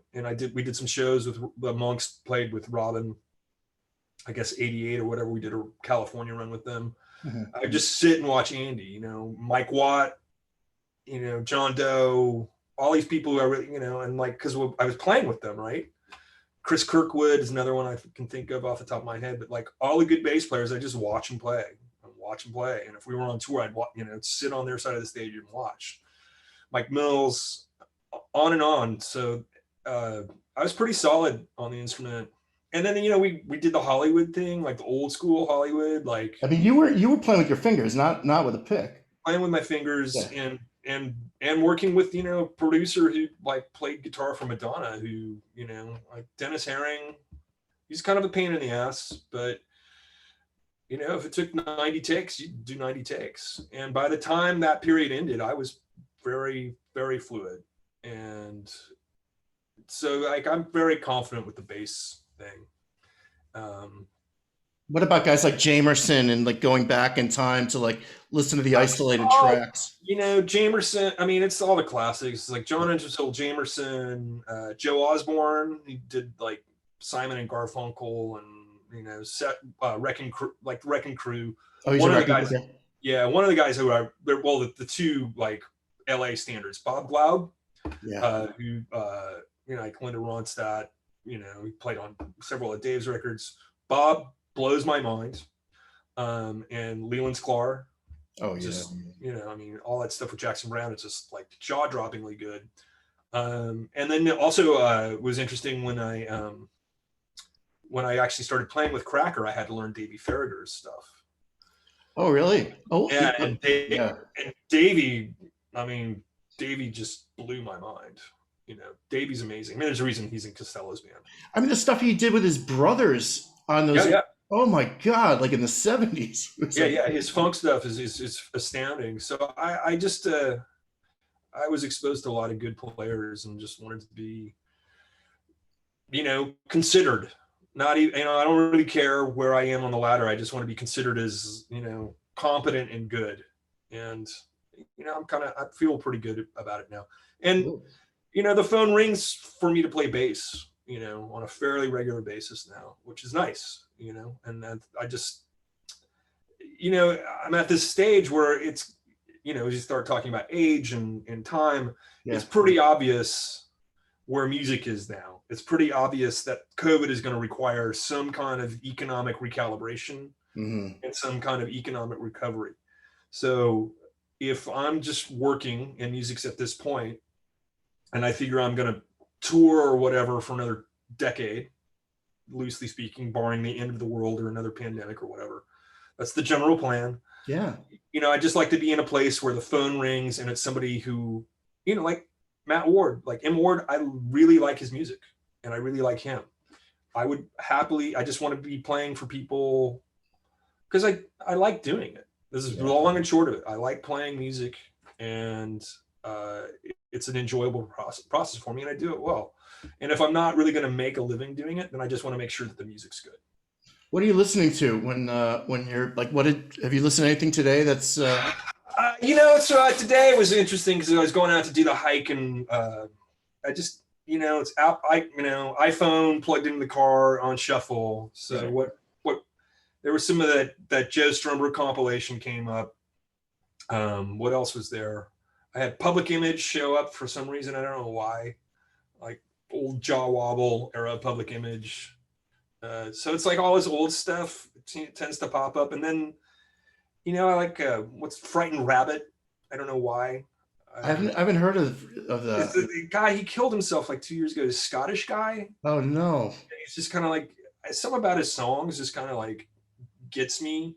we did some shows with the Monks, played with Robin, I guess 88 or whatever. We did a California run with them. I just sit and watch Andy, you know, Mike Watt, you know, John Doe, all these people who I really, you know, and like, because I was playing with them, right? Chris Kirkwood is another one I can think of off the top of my head, but like all the good bass players, I just watch them play. And if we were on tour, I'd, you know, sit on their side of the stage and watch. Mike Mills, on and on. So I was pretty solid on the instrument. And then, you know, we did the Hollywood thing, like the old school Hollywood, like, I mean, you were playing with your fingers, not with a pick. playing with my fingers, and working with, you know, producer who like played guitar for Madonna, who, you know, like Dennis Herring. He's kind of a pain in the ass, but you know, if it took 90 takes, you'd do 90 takes. And by the time that period ended, I was very, very fluid. And so like, I'm very confident with the bass thing. What about guys like Jamerson and like going back in time to like listen to the isolated tracks? You know, Jamerson, I mean, it's all the classics. It's like John Entwistle, Jamerson, Joe Osborne. He did like Simon and Garfunkel, and you know, Wrecking Crew. Oh, he's one a of the guys. okay. Yeah, one of the guys who the two like LA standards, Bob Glaub, who you know, like Linda Ronstadt, you know, he played on several of Dave's records. Bob blows my mind. And Leland Sklar. Oh yeah. Just, you know, I mean, all that stuff with Jackson Browne, it's just like jaw-droppingly good. And then also was interesting when I actually started playing with Cracker, I had to learn Davey Farragher's stuff. Oh really? Oh yeah. And Davey, I mean, Davey just blew my mind. You know, Davey's amazing. I mean, there's a reason he's in Costello's band. I mean, the stuff he did with his brothers on those. Yeah. Oh my God! Like in the 70s. Yeah. His funk stuff is astounding. So I just I was exposed to a lot of good players and just wanted to be, you know, considered. Not even, you know, I don't really care where I am on the ladder. I just want to be considered as, you know, competent and good. And you know, I feel pretty good about it now. And you know, the phone rings for me to play bass, you know, on a fairly regular basis now, which is nice, you know. And I just, you know, I'm at this stage where it's, you know, as you start talking about age and time, it's pretty obvious where music is now. It's pretty obvious that COVID is going to require some kind of economic recalibration and some kind of economic recovery. So if I'm just working and music's at this point, and I figure I'm going to tour or whatever for another decade, loosely speaking, barring the end of the world or another pandemic or whatever. That's the general plan. Yeah. You know, I just like to be in a place where the phone rings and it's somebody who, you know, like Matt Ward, like M. Ward, I really like his music and I really like him. I just want to be playing for people because I like doing it. This is long and short of it. I like playing music, and it's an enjoyable process for me, and I do it well. And if I'm not really going to make a living doing it, then I just want to make sure that the music's good. What are you listening to when you're like, have you listened to anything today that's you know, so today was interesting because I was going out to do the hike, and I just, you know, it's out, iPhone plugged into the car on shuffle. So what there was some of that Joe Strumberg compilation came up. What else was there? I had Public Image show up for some reason. I don't know why. Like old Jaw Wobble era Public Image. So it's like all this old stuff tends to pop up. And then, you know, I like what's Frightened Rabbit. I don't know why. I haven't heard of the guy. He killed himself like 2 years ago. This Scottish guy. Oh no! And he's just kind of like, something about his songs just kind of like gets me.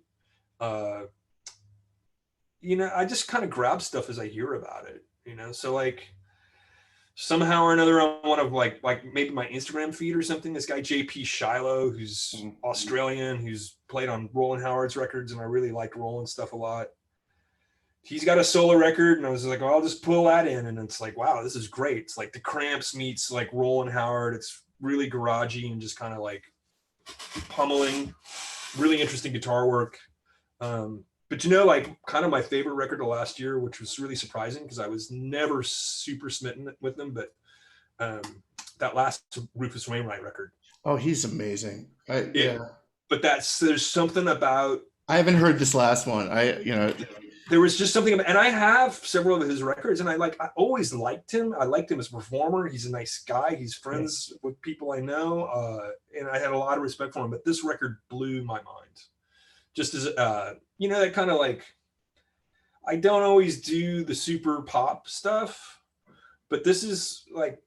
You know, I just kind of grab stuff as I hear about it. You know, so like somehow or another, I want to like maybe my Instagram feed or something. This guy JP Shiloh, who's Australian, who's played on Roland Howard's records, and I really like Roland stuff a lot. He's got a solo record, and I was like, well, I'll just pull that in, and it's like, wow, this is great. It's like the Cramps meets like Roland Howard. It's really garagey and just kind of like pummeling, really interesting guitar work. But like kind of my favorite record of last year, which was really surprising because I was never super smitten with them, but that last Rufus Wainwright record. Oh, he's amazing. Yeah. But there's something about. I haven't heard this last one. There was just something, and I have several of his records, and I always liked him. I liked him as a performer. He's a nice guy. He's friends with people I know, and I had a lot of respect for him. But this record blew my mind. Just as that kind of like, I don't always do the super pop stuff, but this is like,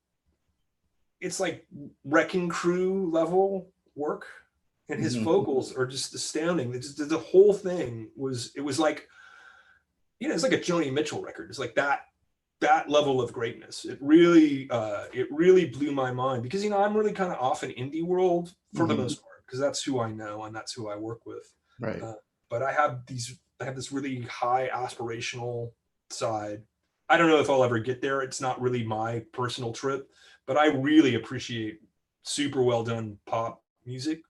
it's like Wrecking Crew level work, and his vocals are just astounding. The whole thing was like. It's like a Joni Mitchell record. It's like that level of greatness. It really blew my mind because, I'm really kind of off in indie world for the most part, because that's who I know and that's who I work with. Right. But I have this really high aspirational side. I don't know if I'll ever get there. It's not really my personal trip, but I really appreciate super well done pop music.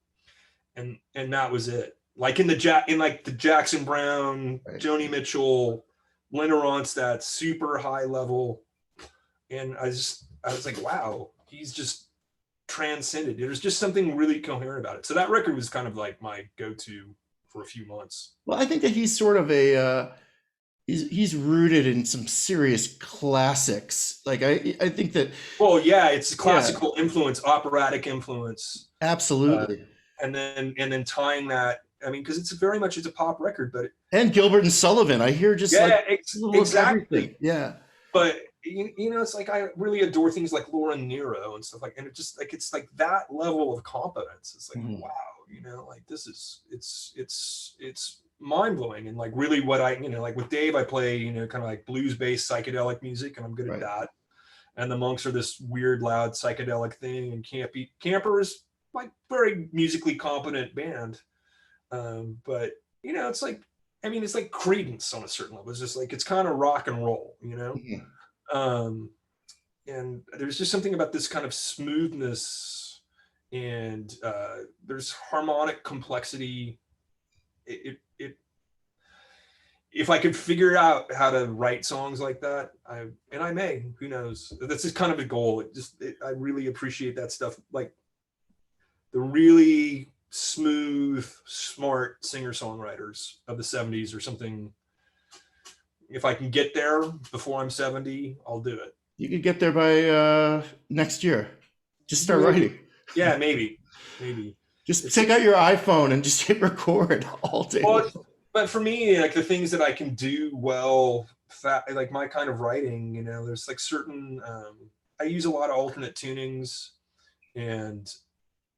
And that was it. Like in the Jackson Browne, right. Joni Mitchell, Linda Ronstadt, super high level, and I was like, wow, he's just transcended. There's just something really coherent about it. So that record was kind of like my go-to for a few months. Well, I think that he's sort of he's rooted in some serious classics. Like I think that. Well, yeah, it's classical influence, operatic influence. Absolutely. And then tying that. I mean, because it's a pop record, but and Gilbert and Sullivan, I hear just exactly, yeah. But it's like I really adore things like Laura Nyro and stuff like, and it's like that level of competence. It's like wow, like this is it's mind blowing, and like really what I like with Dave, I play kind of like blues based psychedelic music, and I'm good at that. And the Monks are this weird, loud psychedelic thing, and Camper is like very musically competent band. But it's like, I mean, it's like Creedence on a certain level. It's just like, it's kind of rock and roll, and there's just something about this kind of smoothness, and there's harmonic complexity. If I could figure out how to write songs like that, I may, who knows? That's just kind of a goal. I really appreciate that stuff. Like the really smooth, smart singer-songwriters of the 70s or something. If I can get there before I'm 70, I'll do it. You could get there by next year. Just start writing. Yeah, maybe. Just take out your iPhone and just hit record all day. Well, but for me, like the things that I can do well, like my kind of writing, there's like certain, I use a lot of alternate tunings, and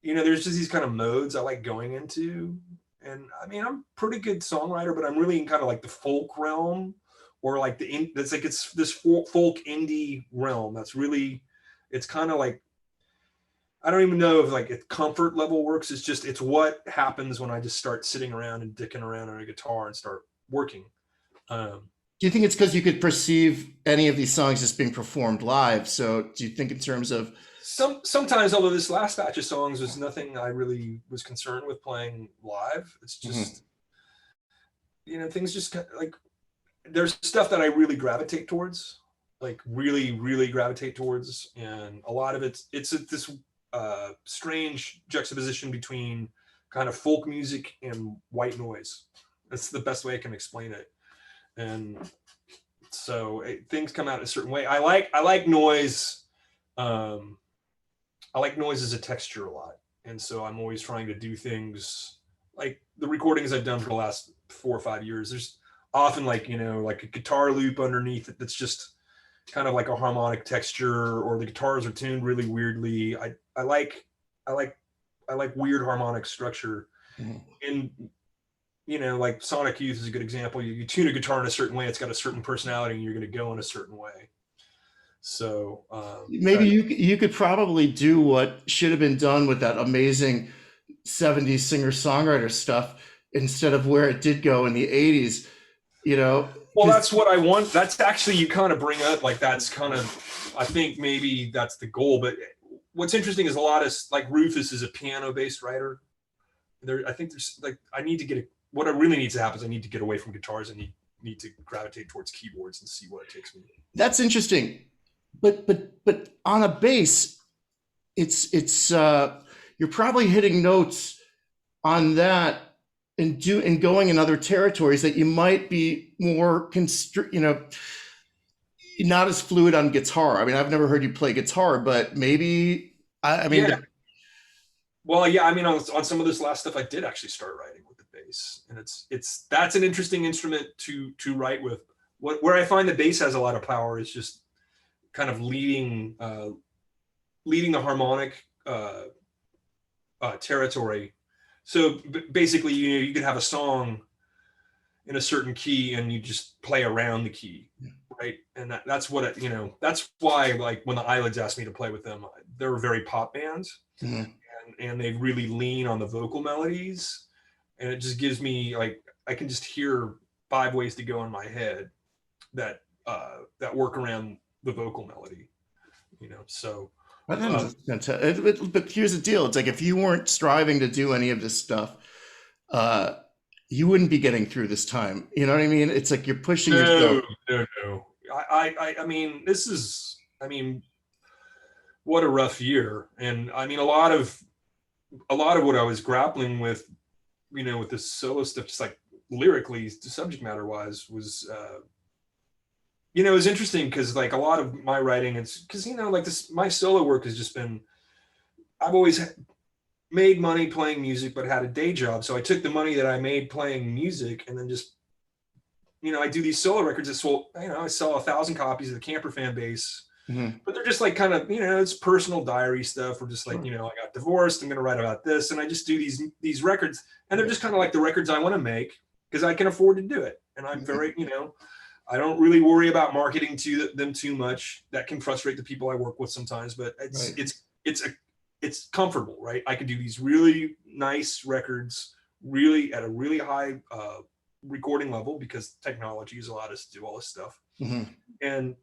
there's just these kind of modes I like going into. And I mean, I'm a pretty good songwriter, but I'm really in kind of like the folk realm, or like it's this folk indie realm. That's really, it's kind of like, I don't even know if like if comfort level works. It's what happens when I just start sitting around and dicking around on a guitar and start working. Do you think it's because you could perceive any of these songs as being performed live? So do you think in terms of, sometimes, although this last batch of songs was nothing I really was concerned with playing live. It's just, things just like, there's stuff that I really gravitate towards, like really, really gravitate towards. And a lot of it's this strange juxtaposition between kind of folk music and white noise. That's the best way I can explain it. And so things come out a certain way. I like noise. I like noise as a texture a lot. And so I'm always trying to do things like the recordings I've done for the last 4 or 5 years. There's often like, like a guitar loop underneath it that's just kind of like a harmonic texture, or the guitars are tuned really weirdly. I like weird harmonic structure. And, like Sonic Youth is a good example. You tune a guitar in a certain way, it's got a certain personality, and you're going to go in a certain way. So maybe you could probably do what should have been done with that amazing 70s singer-songwriter stuff instead of where it did go in the 80s, Well, that's what I want. That's actually, you kind of bring up, like, that's kind of, I think maybe that's the goal, but what's interesting is a lot of like Rufus is a piano-based writer. I think there's like what really needs to happen is I need to get away from guitars and need to gravitate towards keyboards and see what it takes me. That's interesting, but on a bass, it's you're probably hitting notes on that and going in other territories that you might be more not as fluid on guitar. I mean, I've never heard you play guitar, but maybe I mean. Yeah. Well, yeah, I mean, on some of this last stuff, I did actually start writing with the bass, and that's an interesting instrument to write with. Where I find the bass has a lot of power is just kind of leading the harmonic territory. So basically, you could have a song in a certain key, and you just play around the key, right? And that's what that's why, like, when the Eyelids asked me to play with them, they're a very pop band. Mm-hmm. And they really lean on the vocal melodies, and it just gives me like, I can just hear 5 ways to go in my head that work around the vocal melody, so. But here's the deal. It's like, if you weren't striving to do any of this stuff, you wouldn't be getting through this time. You know what I mean? It's like you're pushing yourself. No. I mean, what a rough year. And I mean, a lot of what I was grappling with, with this solo stuff, just like lyrically, subject matter wise, was, it was interesting because like a lot of my writing, it's because, like my solo work has just been, I've always made money playing music, but had a day job. So I took the money that I made playing music and then just, I do these solo records that sold, I sell 1,000 copies of the Camper Fan bass. Mm-hmm. But they're just like kind of, it's personal diary stuff. Or just like, I got divorced, I'm going to write about this. And I just do these records, and they're just kind of like the records I want to make because I can afford to do it. And I'm very, I don't really worry about marketing to them too much. That can frustrate the people I work with sometimes, but it's comfortable, right? I can do these really nice records really at a really high recording level because technology has allowed us to do all this stuff. Mm-hmm. And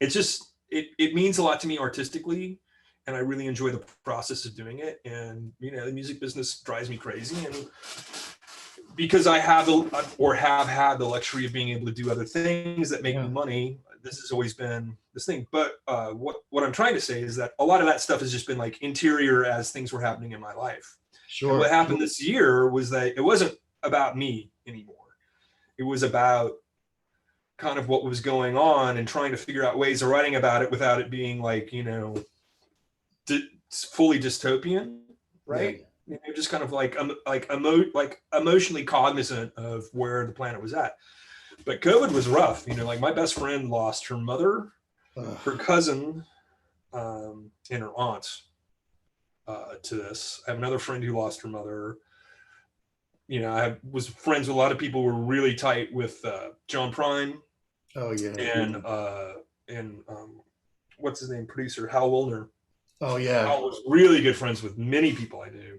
it's just, it means a lot to me artistically, and I really enjoy the process of doing it. And the music business drives me crazy, and because I have had the luxury of being able to do other things that make me money, this has always been this thing. But what I'm trying to say is that a lot of that stuff has just been like interior as things were happening in my life. Sure. And what happened this year was that it wasn't about me anymore. It was about kind of what was going on and trying to figure out ways of writing about it without it being like, fully dystopian, right? Yeah. Just kind of like emotionally cognizant of where the planet was at. But COVID was rough. Like my best friend lost her mother, her cousin, and her aunt to this. I have another friend who lost her mother. I was friends with a lot of people who were really tight with John Prine. Oh yeah. And what's his name? Producer Hal Wilner. Oh yeah. Hal was really good friends with many people I knew.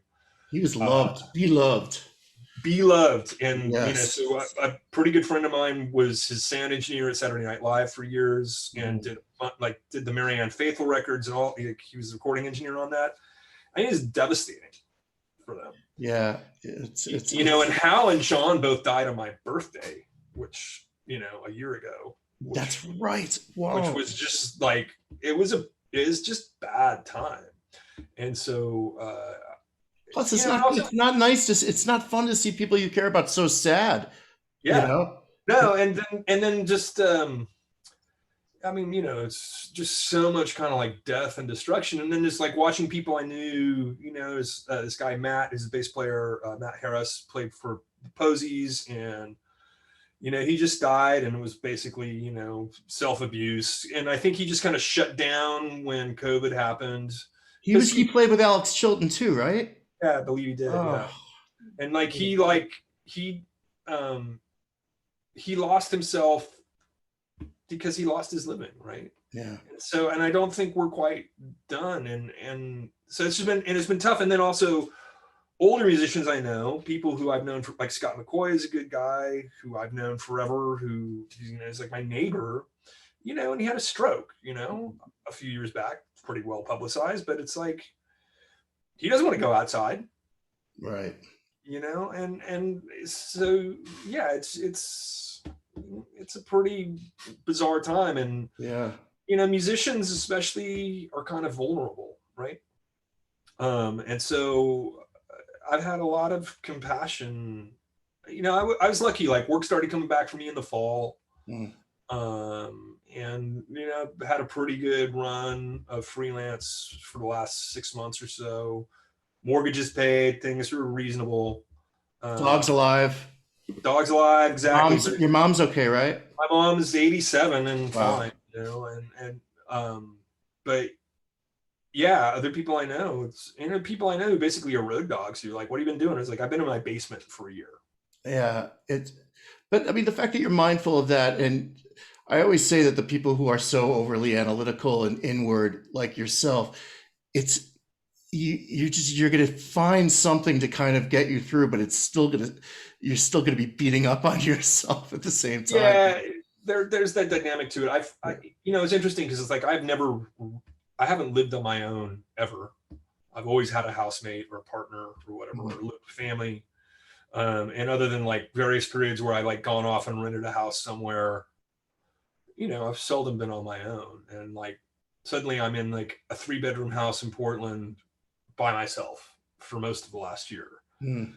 He was loved. Beloved. And so a pretty good friend of mine was his sound engineer at Saturday Night Live for years, and did the Marianne Faithfull records and all. He was the recording engineer on that. I think it's devastating for them. Yeah, it's and Hal and Sean both died on my birthday, which a year ago. That's right. Wow. Which was just like it was just bad time, and so. Plus, it's not nice it's not fun to see people you care about so sad. Yeah. No, and then just it's just so much kind of like death and destruction, and then just like watching people I knew. This guy Matt, who's a bass player, Matt Harris, played for the Posies, and he just died, and it was basically self-abuse, and I think he just kind of shut down when COVID happened. He played with Alex Chilton too, right? Yeah, I believe he did. Oh. Yeah. And like he lost himself because he lost his living, right? Yeah. So, and I don't think we're quite done, and so it's been tough. And then also older musicians I know, people who I've known for, like Scott McCoy is a good guy who I've known forever, who is like my neighbor, and he had a stroke, a few years back, pretty well publicized, but it's like, he doesn't want to go outside. Right. You know, and so, yeah, it's a pretty bizarre time. And, Yeah. you know, musicians especially are kind of vulnerable, right? And so I've had a lot of compassion. You know, I was lucky, like work started coming back for me in the fall. And, you know, had a pretty good run of freelance for the last 6 months or so. Mortgages paid, things were reasonable. Dog's alive. Dog's alive, exactly. Your mom's okay, right? My mom's 87 and Wow. fine, you know, but yeah, other people I know, people I know who basically are road dogs who are like, what have you been doing? It's like, I've been in my basement for a year. Yeah, but I mean, the fact that you're mindful of that, and I always say that the people who are so overly analytical and inward, like yourself, it's you're going to find something to kind of get you through, but you're still going to be beating up on yourself at the same time. Yeah, there's that dynamic to it. You know, it's interesting because it's like I haven't lived on my own ever. I've always had a housemate or a partner or whatever, or lived with family. And other than like various periods where I like gone off and rented a house somewhere, you know, I've seldom been on my own. And like suddenly I'm in like a 3-bedroom house in Portland by myself for most of the last year. And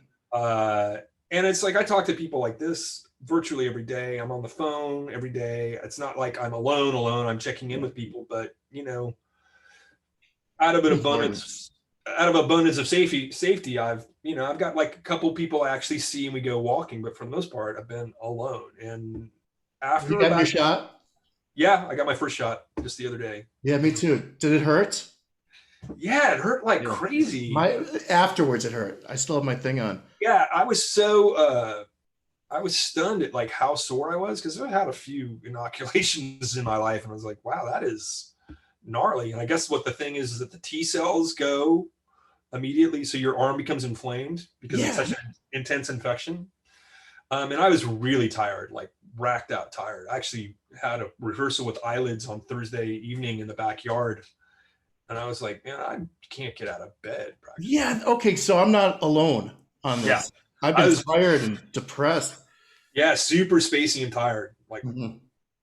it's like, I talk to people like this virtually every day. I'm on the phone every day. It's not like I'm alone. I'm checking in with people, but you know, out of abundance of safety, I've got like a couple people I actually see and we go walking, but for the most part, I've been alone. And after you got your shot? Yeah, I got my first shot just the other day. Yeah, me too. Did it hurt? Yeah, it hurt like crazy. Afterwards it hurt. I still have my thing on. Yeah, I was stunned at like how sore I was, because I've had a few inoculations in my life, and I was like, wow, that is gnarly. And I guess what the thing is that the T cells go immediately, so your arm becomes inflamed because it's such an intense infection. And I was really tired, like racked out tired. I actually had a rehearsal with Eyelids on Thursday evening in the backyard. And I was like, man, I can't get out of bed. Practically. Yeah. Okay. So I'm not alone on this. Yeah. I've been tired and depressed. Yeah. Super spacey and tired. Like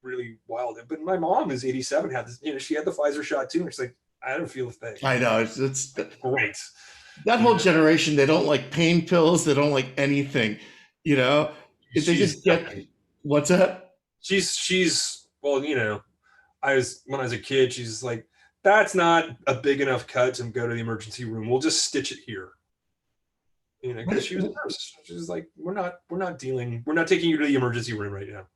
really wild. But my mom is 87, had this, you know, she had the Pfizer shot too. And she's like, I don't feel a thing. I know. It's great. That whole generation, they don't like pain pills. They don't like anything, you know, they just get, what's that? She's, well, you know, when I was a kid, she's like, that's not a big enough cut to go to the emergency room. We'll just stitch it here. You know, because she was a nurse. She was like, we're not taking you to the emergency room right now.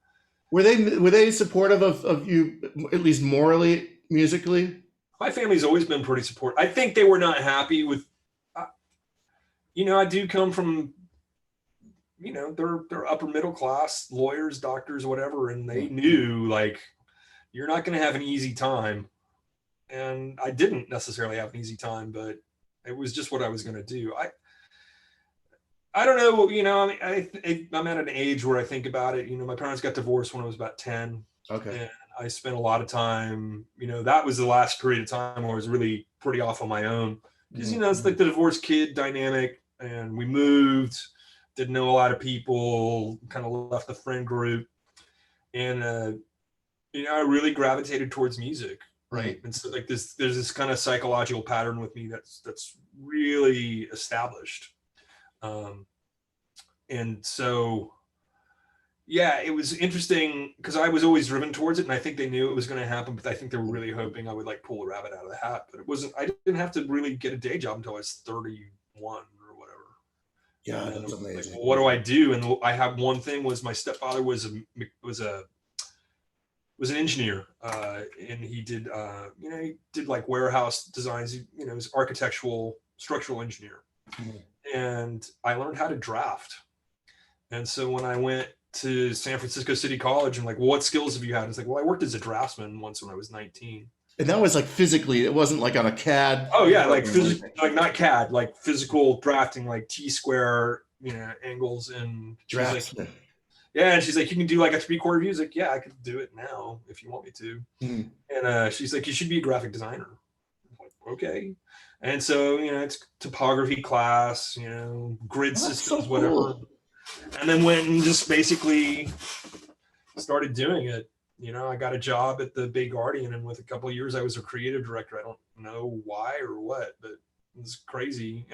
Were they supportive of you, at least morally, musically? My family's always been pretty supportive. I think they were not happy with, you know, I do come from, you know, they're upper middle class, lawyers, doctors, whatever, and they knew like, you're not going to have an easy time. And I didn't necessarily have an easy time, but it was just what I was going to do. I don't know, you know, I mean, I'm at an age where I think about it. You know, my parents got divorced when I was about 10. Okay. And I spent a lot of time, you know, that was the last period of time where I was really pretty off on my own. Because, you know, it's like the divorced kid dynamic, and we moved, didn't know a lot of people, kind of left the friend group. And, you know, I really gravitated towards music. Right. And so like there's this kind of psychological pattern with me that's really established. And so, yeah, it was interesting because I was always driven towards it, and I think they knew it was going to happen, but I think they were really hoping I would like pull a rabbit out of the hat. But I didn't have to really get a day job until I was 31 or whatever. Yeah, that's amazing. Like, well, what do I do? And I have one thing was my stepfather was an engineer, and he did, you know, he did like warehouse designs. You know, he was structural engineer, and I learned how to draft. And so when I went to San Francisco City College, I'm like, well, what skills have you had? It's like, well, I worked as a draftsman once when I was 19. And that was like physically, it wasn't like on a CAD. Oh yeah, like like not CAD, like physical drafting, like T-square, you know, angles and draftsman. Like, yeah, and she's like, you can do like a 3/4 view. Like, yeah, I could do it now if you want me to. And she's like, you should be a graphic designer. okay. And so, it's topography class, grid systems, so whatever. cool. And then went and just basically started doing it. I got a job at the Bay Guardian, and with a couple of years, I was a creative director. I don't know why or what, but it was crazy.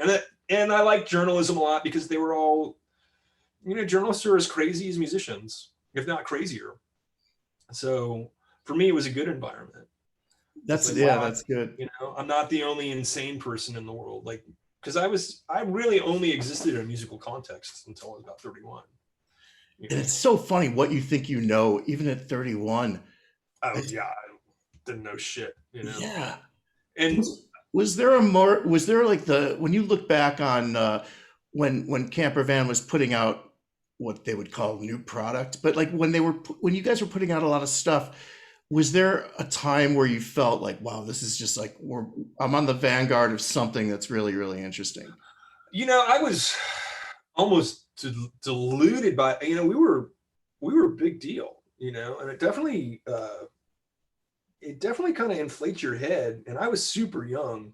And I like journalism a lot because they were all, journalists are as crazy as musicians, if not crazier. So for me, it was a good environment. That's like, wow, that's good. I'm not the only insane person in the world. Like, because I really only existed in a musical context until I was about 31. And it's so funny what you think even at 31. Oh yeah, I didn't know shit. Yeah. And was there like when you look back on when Camper Van was putting out what they would call new product, but like when you guys were putting out a lot of stuff, was there a time where you felt like, wow, this is just like I'm on the vanguard of something that's really, really interesting? I was almost deluded by, we were a big deal, and it definitely kind of inflates your head. And I was super young,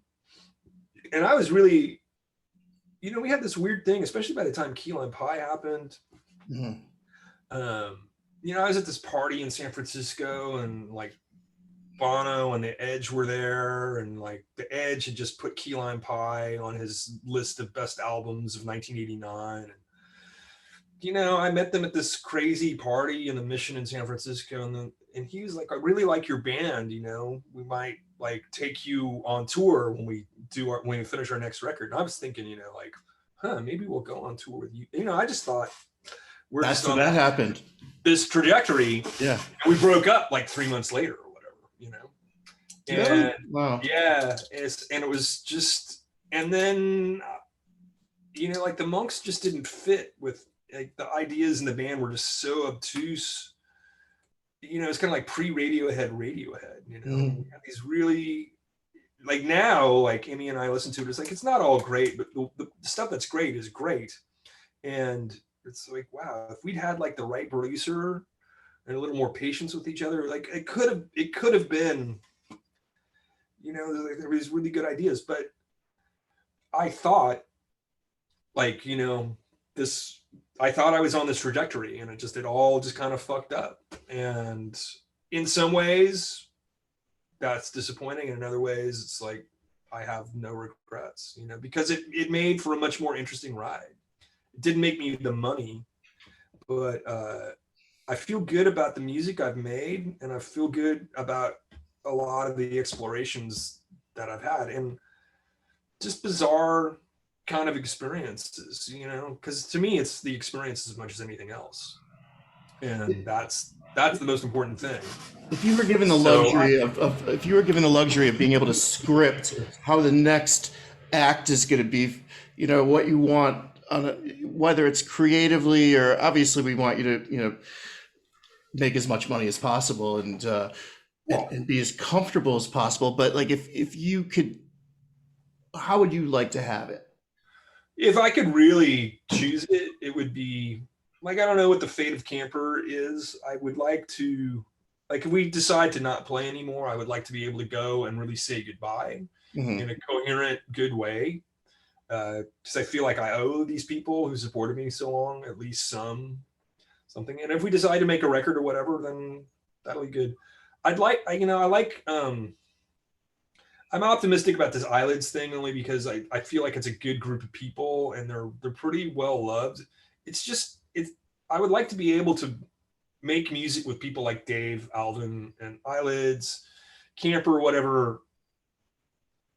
and I was really, we had this weird thing, especially by the time Key Lime Pie happened. Mm-hmm. I was at this party in San Francisco, and like Bono and the Edge were there, and like the Edge had just put Key Lime Pie on his list of best albums of 1989. And I met them at this crazy party in the Mission in San Francisco, and he was like, I really like your band, we might like take you on tour when we finish our next record. And I was thinking, like, maybe we'll go on tour with you. I just thought That's when that happened. This trajectory. Yeah. And we broke up like 3 months later or whatever, And really? Wow. Yeah, and it was just, and then, like the Monks just didn't fit with, like, the ideas in the band were just so obtuse. It's kind of like pre-Radiohead. Mm. These really, like, now, like Amy and I listen to it, it's like, it's not all great, but the stuff that's great is great. And it's like, wow, if we'd had like the right producer and a little more patience with each other, like it could have been, there was really good ideas. But I thought, like, I thought I was on this trajectory, and it all just kind of fucked up. And in some ways that's disappointing, and in other ways it's like I have no regrets, because it made for a much more interesting ride. It didn't make me the money, but I feel good about the music I've made, and I feel good about a lot of the explorations that I've had, and just bizarre kind of experiences, because to me it's the experience as much as anything else, and that's the most important thing. If you were given the luxury of being able to script how the next act is going to be, what you want whether it's creatively, or obviously we want you to, make as much money as possible and be as comfortable as possible. But like, if you could, how would you like to have it? If I could really choose it, it would be like, I don't know what the fate of Camper is. I would like to, like, if we decide to not play anymore, I would like to be able to go and really say goodbye in a coherent, good way. Because I feel like I owe these people who supported me so long at least something. And if we decide to make a record or whatever, then that'll be good. I'm optimistic about this Eyelids thing, only because I feel like it's a good group of people, and they're pretty well loved. I would like to be able to make music with people like Dave Alvin and Eyelids, Camper, whatever,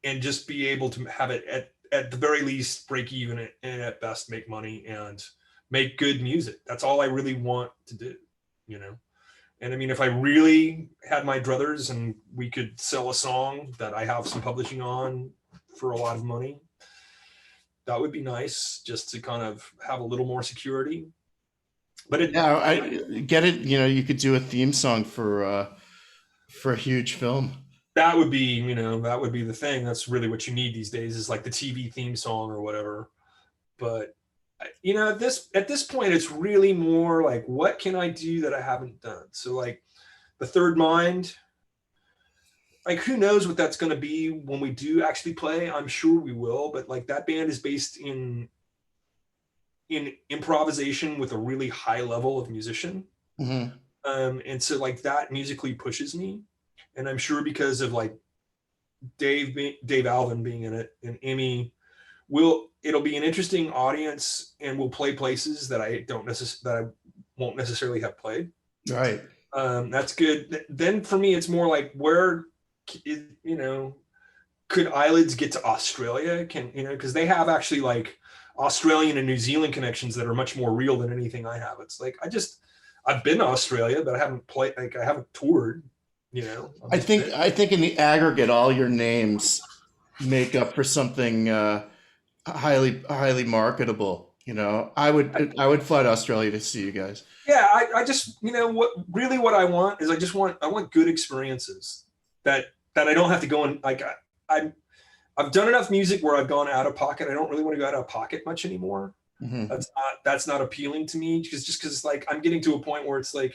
and just be able to have it at the very least break even, and at best make money and make good music. That's all I really want to do, And I mean, if I really had my druthers and we could sell a song that I have some publishing on for a lot of money, that would be nice, just to kind of have a little more security. But I get it. You could do a theme song for a huge film. That would be, that would be the thing. That's really what you need these days, is like the TV theme song or whatever. But at this point, it's really more like, what can I do that I haven't done? So like the Third Mind, like, who knows what that's going to be when we do actually play. I'm sure we will, but like that band is based in improvisation with a really high level of musician. Mm-hmm. And so like that musically pushes me. And I'm sure because of like Dave Alvin being in it and Emmy, it'll be an interesting audience, and we'll play places that I won't necessarily have played. Right. That's good. Then for me, it's more like where, could Eyelids get to Australia? Because they have actually like Australian and New Zealand connections that are much more real than anything I have. It's like I've been to Australia, but I haven't played, like I haven't toured. I think in the aggregate, all your names make up for something highly marketable. I would fly to Australia to see you guys. Yeah, I just what I want is I want good experiences that I don't have to go in. Like I've done enough music where I've gone out of pocket. I don't really want to go out of pocket much anymore. Mm-hmm. That's not appealing to me, because like I'm getting to a point where it's like,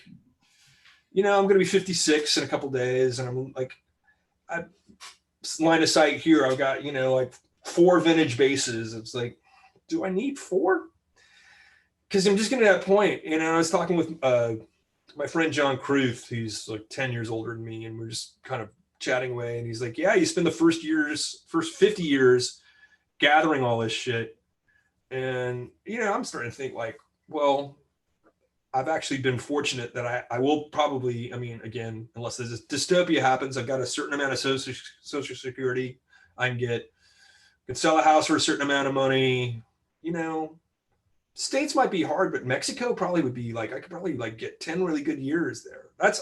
I'm going to be 56 in a couple days, and I'm like, line of sight here, I've got like 4 vintage basses. It's like, do I need 4? Because I'm just getting to that point. I was talking with my friend John Kruth, who's like 10 years older than me, and we're just kind of chatting away. And he's like, yeah, you spend the first 50 years gathering all this shit. And, I'm starting to think like, well, I've actually been fortunate that I will probably, again, unless this dystopia happens, I've got a certain amount of social security I can sell a house for a certain amount of money. States might be hard, but Mexico probably would be like, I could probably like get 10 really good years there. That's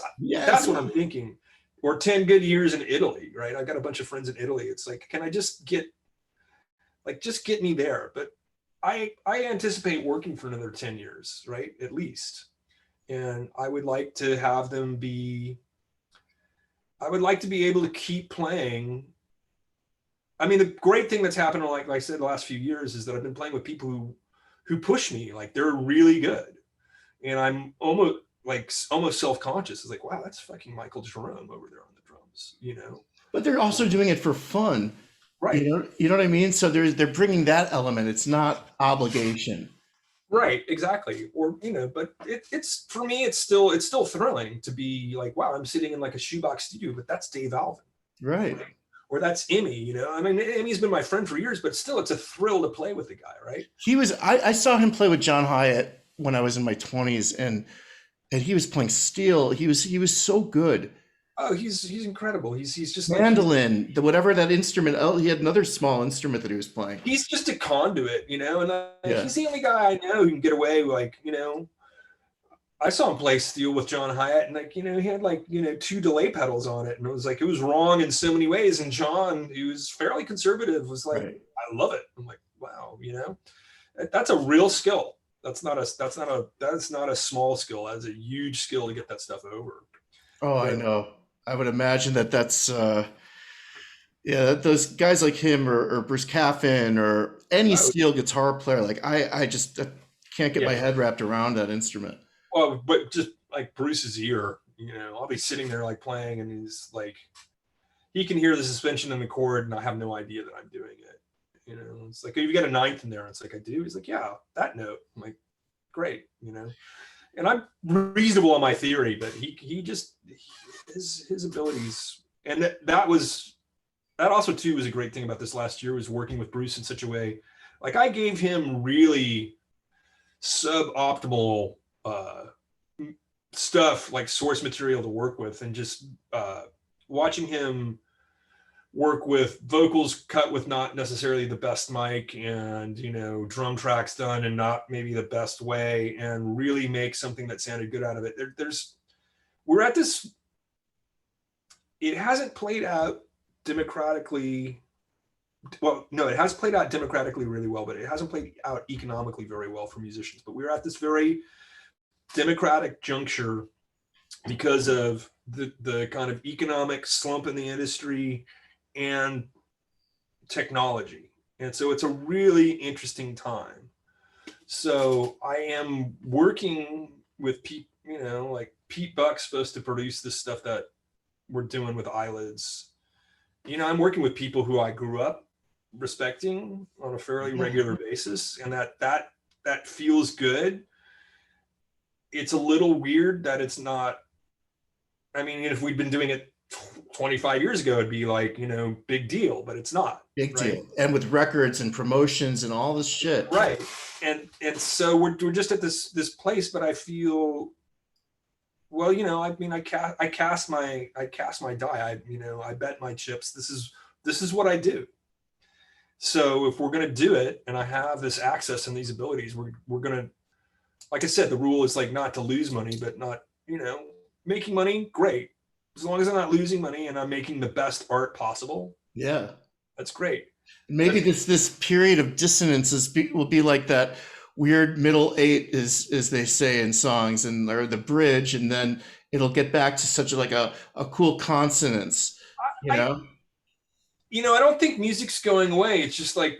what I'm thinking. Or 10 good years in Italy, right? I got a bunch of friends in Italy. It's like, can I just get me there? But I anticipate working for another 10 years, right? At least. And I would like to have them be able to keep playing. The great thing that's happened, like I said, the last few years is that I've been playing with people who push me. Like, they're really good. And I'm almost self-conscious. It's like, wow, that's fucking Michael Jerome over there on the drums, But they're also doing it for fun. Right. You know what I mean? So they're bringing that element. It's not obligation. Right, exactly. Or, but it's for me, it's still thrilling to be like, wow, I'm sitting in like a shoebox studio, but that's Dave Alvin. Right. Or that's Emmy, Emmy's been my friend for years, but still it's a thrill to play with the guy, right? I saw him play with John Hyatt when I was in my 20s, and he was playing steel. He was so good. Oh, he's incredible. He's just mandolin, whatever that instrument. Oh, he had another small instrument that he was playing. He's just a conduit, and he's the only guy I know who can get away. Like, I saw him play steel with John Hyatt, and like, he had like 2 delay pedals on it, and it was wrong in so many ways. And John, who was fairly conservative, was like, right. I love it. I'm like, wow, that's a real skill. That's not a small skill. That's a huge skill to get that stuff over. Oh, I know. I would imagine that's those guys like him or Bruce Caffin or any steel guitar player. Like I just can't get my head wrapped around that instrument. Well, but just like Bruce's ear, I'll be sitting there like playing, and he's like, he can hear the suspension in the chord, and I have no idea that I'm doing it. It's like, you get a 9th in there. It's like, I do. He's like, yeah, that note. I'm like, great, and I'm reasonable on my theory, but his abilities, and that also too was a great thing about this last year, was working with Bruce in such a way, like I gave him really suboptimal stuff, like source material to work with, and just watching him work with vocals cut with not necessarily the best mic, and drum tracks done and not maybe the best way, and really make something that sounded good out of it. We're at this, it hasn't played out democratically. Well, no, it has played out democratically really well, but it hasn't played out economically very well for musicians. But we're at this very democratic juncture because of the kind of economic slump in the industry and technology. And so it's a really interesting time. So I am working with Pete, like Pete Buck's supposed to produce this stuff that we're doing with Eyelids. I'm working with people who I grew up respecting on a fairly regular basis, and that feels good. It's a little weird that it's not. I mean, if we'd been doing it 25 years ago, it'd be like, big deal, but it's not. Big right? deal. And with records and promotions and all this shit. Right. And so we're just at this place, but I feel, well, I mean, I cast my die. I bet my chips. This is what I do. So if we're going to do it, and I have this access and these abilities, we're going to, like I said, the rule is like not to lose money, but not, making money, great. As long as I'm not losing money and I'm making the best art possible. Yeah. That's great. Maybe this period of dissonance will be like that weird middle eight, as they say in songs, or the bridge, and then it'll get back to such a cool consonance, I don't think music's going away. It's just like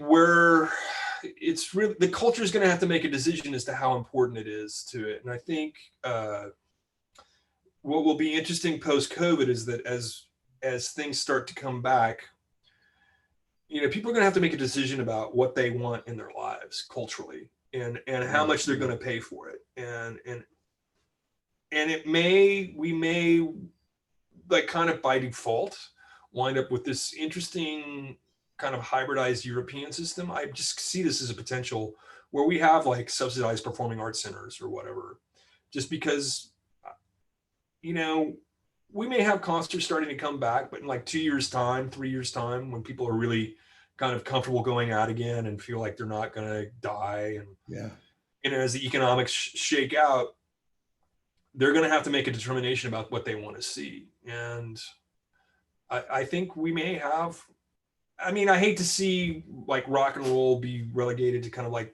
it's really, the culture is going to have to make a decision as to how important it is to it. And I think what will be interesting post-COVID is that as things start to come back, people are going to have to make a decision about what they want in their lives culturally, and how much they're going to pay for it. And we may like kind of by default wind up with this interesting kind of hybridized European system. I just see this as a potential where we have like subsidized performing arts centers or whatever, just because, we may have concerts starting to come back, but in like 2 years time, 3 years time, when people are really kind of comfortable going out again and feel like they're not going to die. And, as the economics shake out, they're going to have to make a determination about what they want to see. And I think we may have, I hate to see like rock and roll be relegated to kind of like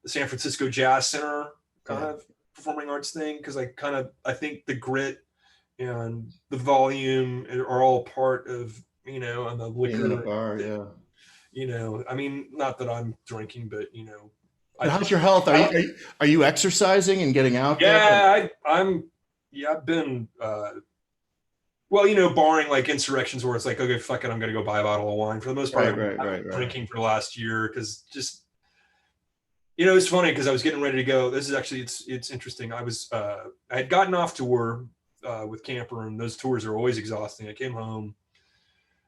the San Francisco Jazz Center kind of performing arts thing. Cause I think the grit and the volume are all part of, and the liquor. In the bar, not that I'm drinking, but how's your health? Are you exercising and getting out there? Yeah, I've been, barring like insurrections where it's like, okay, fuck it, I'm going to go buy a bottle of wine. For the most part, I've been drinking for the last year because just, it's funny because I was getting ready to go. This is actually, it's interesting. I had gotten off tour with Camper, and those tours are always exhausting. I came home,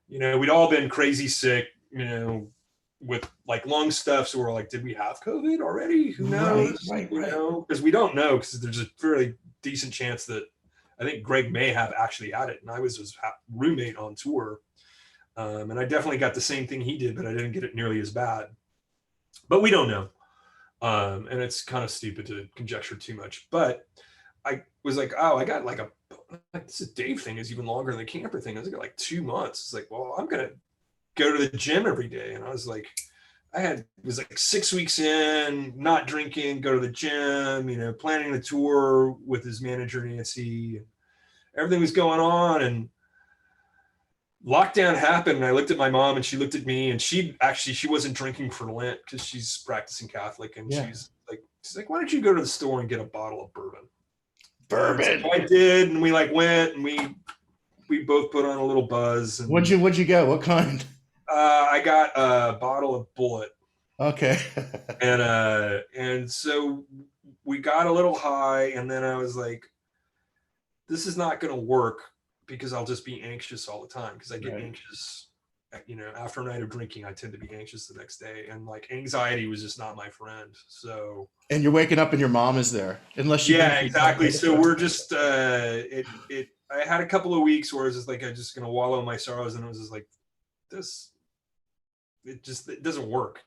we'd all been crazy sick, with like lung stuff. So we're like, did we have COVID already? Who knows? Right. Because we don't know, because there's a fairly decent chance that I think Greg may have actually had it, and I was his roommate on tour, and I definitely got the same thing he did, but I didn't get it nearly as bad. But we don't know, and it's kind of stupid to conjecture too much. But I was like, oh, I got like this Dave thing is even longer than the Camper thing. I was like 2 months. It's like, well, I'm gonna go to the gym every day, and I was like, it was like 6 weeks in, not drinking, go to the gym, planning the tour with his manager, Nancy. Everything was going on, and lockdown happened. And I looked at my mom, and she looked at me, and she wasn't drinking for Lent because she's practicing Catholic. And she's like, why don't you go to the store and get a bottle of bourbon? So I did. And we like went, and we both put on a little buzz. And, what'd you get? What kind? I got a bottle of Bullet. Okay. and so we got a little high, and then I was like, this is not going to work because I'll just be anxious all the time, because I get anxious, after a night of drinking. I tend to be anxious the next day, and like anxiety was just not my friend. So, and you're waking up and your mom is there, unless you exactly. So we're just I had a couple of weeks where it was just like, I'm just going to wallow in my sorrows, and it was just like, it doesn't work,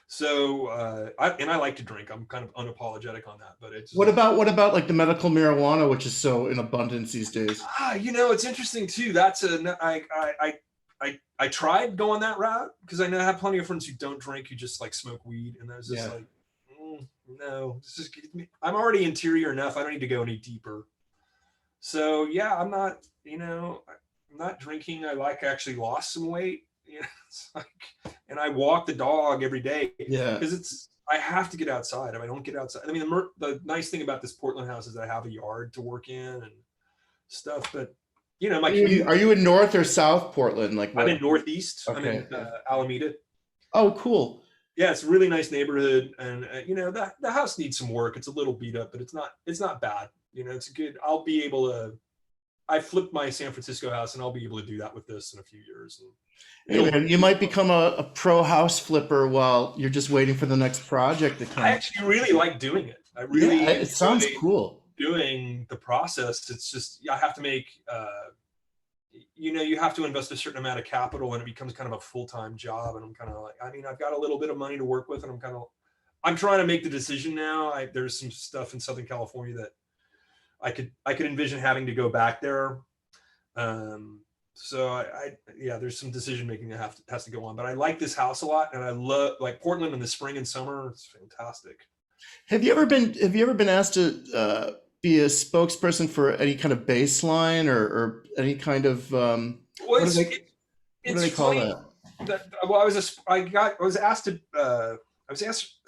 So I like to drink. I'm kind of unapologetic on that. But it's what about like the medical marijuana, which is so in abundance these days? It's interesting too. That's I tried going that route because I know I have plenty of friends who don't drink, who just like smoke weed, and I was just like, no, I'm already interior enough. I don't need to go any deeper. So I'm not, I'm not drinking. I actually lost some weight. It's like, and I walk the dog every day. Because I have to get outside. If I don't get outside, the nice thing about this Portland house is that I have a yard to work in and stuff. But you know, my Are you in North or South Portland? Like I'm what? in Northeast. I'm Okay. in Alameda. Oh, cool. Yeah, it's a really nice neighborhood, and you know, the house needs some work. It's a little beat up, but it's not bad. You know, it's good. I'll be able to. I flipped my San Francisco house, and I'll be able to do that with this in a few years. And Hey man, you might become a pro house flipper while you're just waiting for the next project to I come. actually really like doing it. I Yeah, really it sounds enjoy cool. doing the process. It's just I have to make you know, you have to invest a certain amount of capital and it becomes kind of a full-time job. And I'm kind of like, I mean, I've got a little bit of money to work with, and I'm trying to make the decision now. There's some stuff in Southern California that I could envision having to go back there. So yeah, there's some decision making that has to go on, but I like this house a lot, and I love like Portland in the spring and summer. It's fantastic. Have you ever been asked to be a spokesperson for any kind of bass line or any kind of Well, what do it's they call funny that? that well, I was asked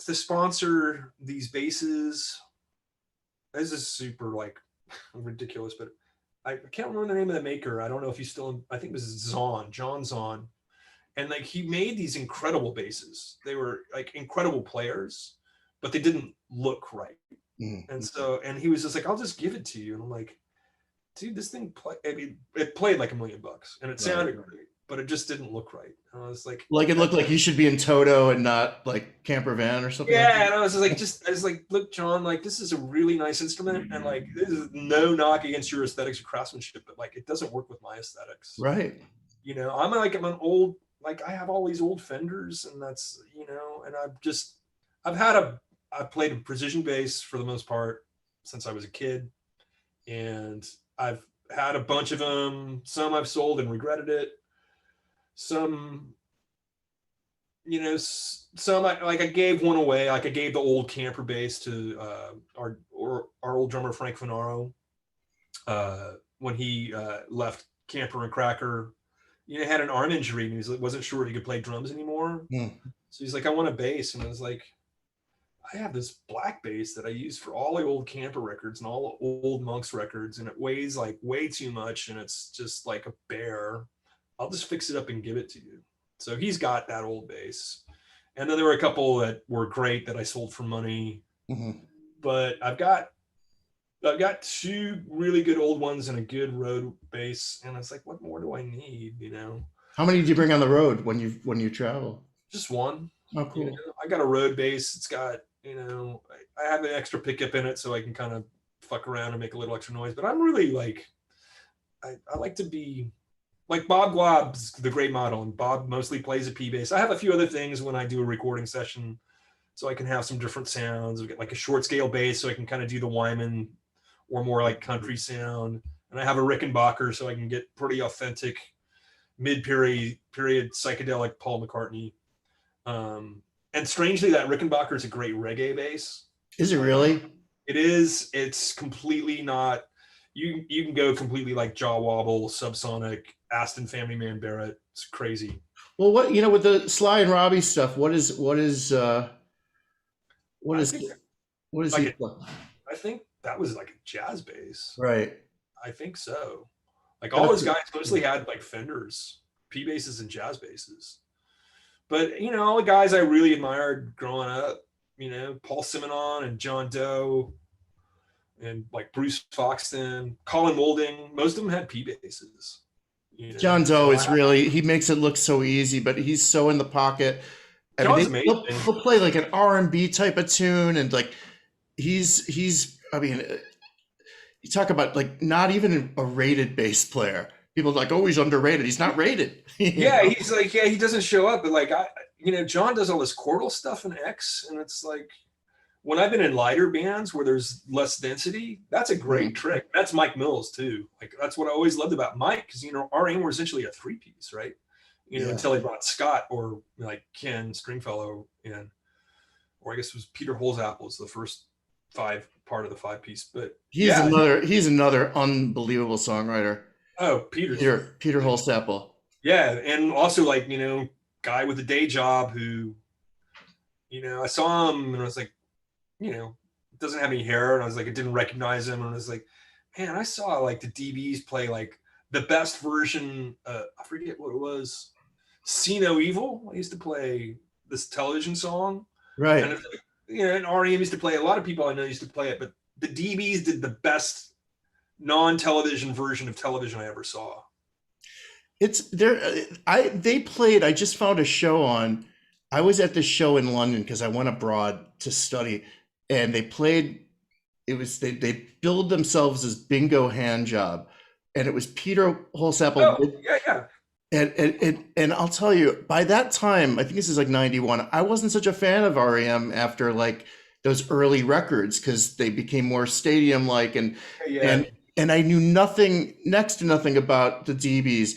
to sponsor these basses. This is super like ridiculous, but I can't remember the name of the maker. I don't know if he's still in, I think it was John Zahn. And like he made these incredible basses. They were like incredible players, but they didn't look right. Mm. And he was just like, I'll just give it to you. And I'm like, dude, this thing I mean, it played like $1 million and it sounded great, but it just didn't look right. And I was like It looked like you should be in Toto and not like Camper Van or something. yeah, Like that. and I was like, look, John, like this is a really nice instrument, and like this is no knock against your aesthetics or craftsmanship, but like it doesn't work with my aesthetics. Right. You know, I'm an old, like I have all these old Fenders, and that's, you know, and I've played a precision bass for the most part since I was a kid, and I've had a bunch of them. Some I've sold and regretted it. Some, you know, some I gave one away. Like I gave the old camper bass to our old drummer Frank Finaro when he left Camper and Cracker. You know, had an arm injury and he wasn't sure he could play drums anymore. Mm. So he's like, I want a bass, and I was like, I have this black bass that I use for all the old Camper records and all the old Monks records, and it weighs like way too much, and it's just like a bear. I'll just fix it up and give it to you. So he's got that old bass. And then there were a couple that were great that I sold for money. Mm-hmm. But I've got two really good old ones and a good road bass. And it's like, what more do I need? You know? How many do you bring on the road when you travel? Just one. Oh, cool. You know, I got a road bass. It's got, you know, I have an extra pickup in it so I can kind of fuck around and make a little extra noise. But I'm really like, I like to be like Bob Glob's the great model, and Bob mostly plays a P bass. I have a few other things when I do a recording session, so I can have some different sounds. We get like a short scale bass, so I can kind of do the Wyman or more like country sound. And I have a Rickenbacker, so I can get pretty authentic mid-period psychedelic Paul McCartney. And strangely, that Rickenbacker is a great reggae bass. Is it really? It is. It's completely not. You can go completely like Jaw Wobble, Subsonic, Aston Family Man Barrett. It's crazy. Well, what with the Sly and Robbie stuff? What is I he? I think that was like a jazz bass. Right. I think so. Like all those guys mostly had like Fenders, P basses, and jazz basses. But you know, all the guys I really admired growing up, you know, Paul Simonon and John Doe, and like Bruce Foxton, Colin Moulding, most of them had P basses. You know? John Doe is really, he makes it look so easy, but he's so in the pocket. John's amazing. He'll play like an R&B type of tune, and like he's I mean, you talk about like not even a rated bass player. People are like, oh, he's underrated. He's not rated. Yeah, he's like, yeah, he doesn't show up, but like you know, John does all this chordal stuff in X, and it's like, when I've been in lighter bands where there's less density, that's a great trick. That's Mike Mills too. Like that's what I always loved about Mike, because you know our aim were essentially a 3-piece, right? You know, until he brought Scott or like Ken Stringfellow in, or I guess it was Peter Holzapfel was the first part of the 5-piece. But he's another unbelievable songwriter. Oh, Peter Holzapfel. Yeah, and also like, you know, guy with a day job who, you know, I saw him and I was like, you know, doesn't have any hair, and I was like, I didn't recognize him, and I was like, man, I saw like the DBs play like the best version, I forget what it was, See No Evil. I used to play this television song. Right. And, and REM used to play, a lot of people I know used to play it, but the DBs did the best non-television version of television I ever saw. It's there. They played. I just found a show on. I was at this show in London because I went abroad to study, and they played. It was they billed themselves as Bingo Handjob, and it was Peter Holsapple. Oh, yeah. And I'll tell you, by that time, I think this is like 91, I wasn't such a fan of REM after like those early records because they became more stadium-like and I knew next to nothing about the DBs.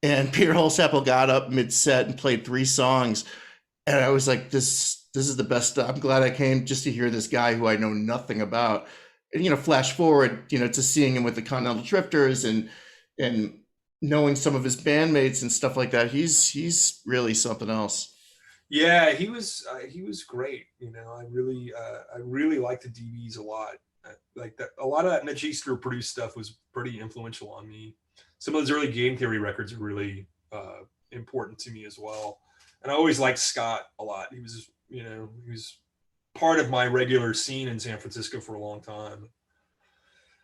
And Peter Holsapple got up mid-set and played 3 songs. And I was like, this is the best stuff. I'm glad I came just to hear this guy who I know nothing about. And, flash forward, to seeing him with the Continental Drifters and knowing some of his bandmates and stuff like that. He's really something else. Yeah, he was great. I really liked the DBs a lot. Like that, a lot of that Mitch Easter produced stuff was pretty influential on me. Some of those early Game Theory records are really important to me as well. And I always liked Scott a lot. He was part of my regular scene in San Francisco for a long time.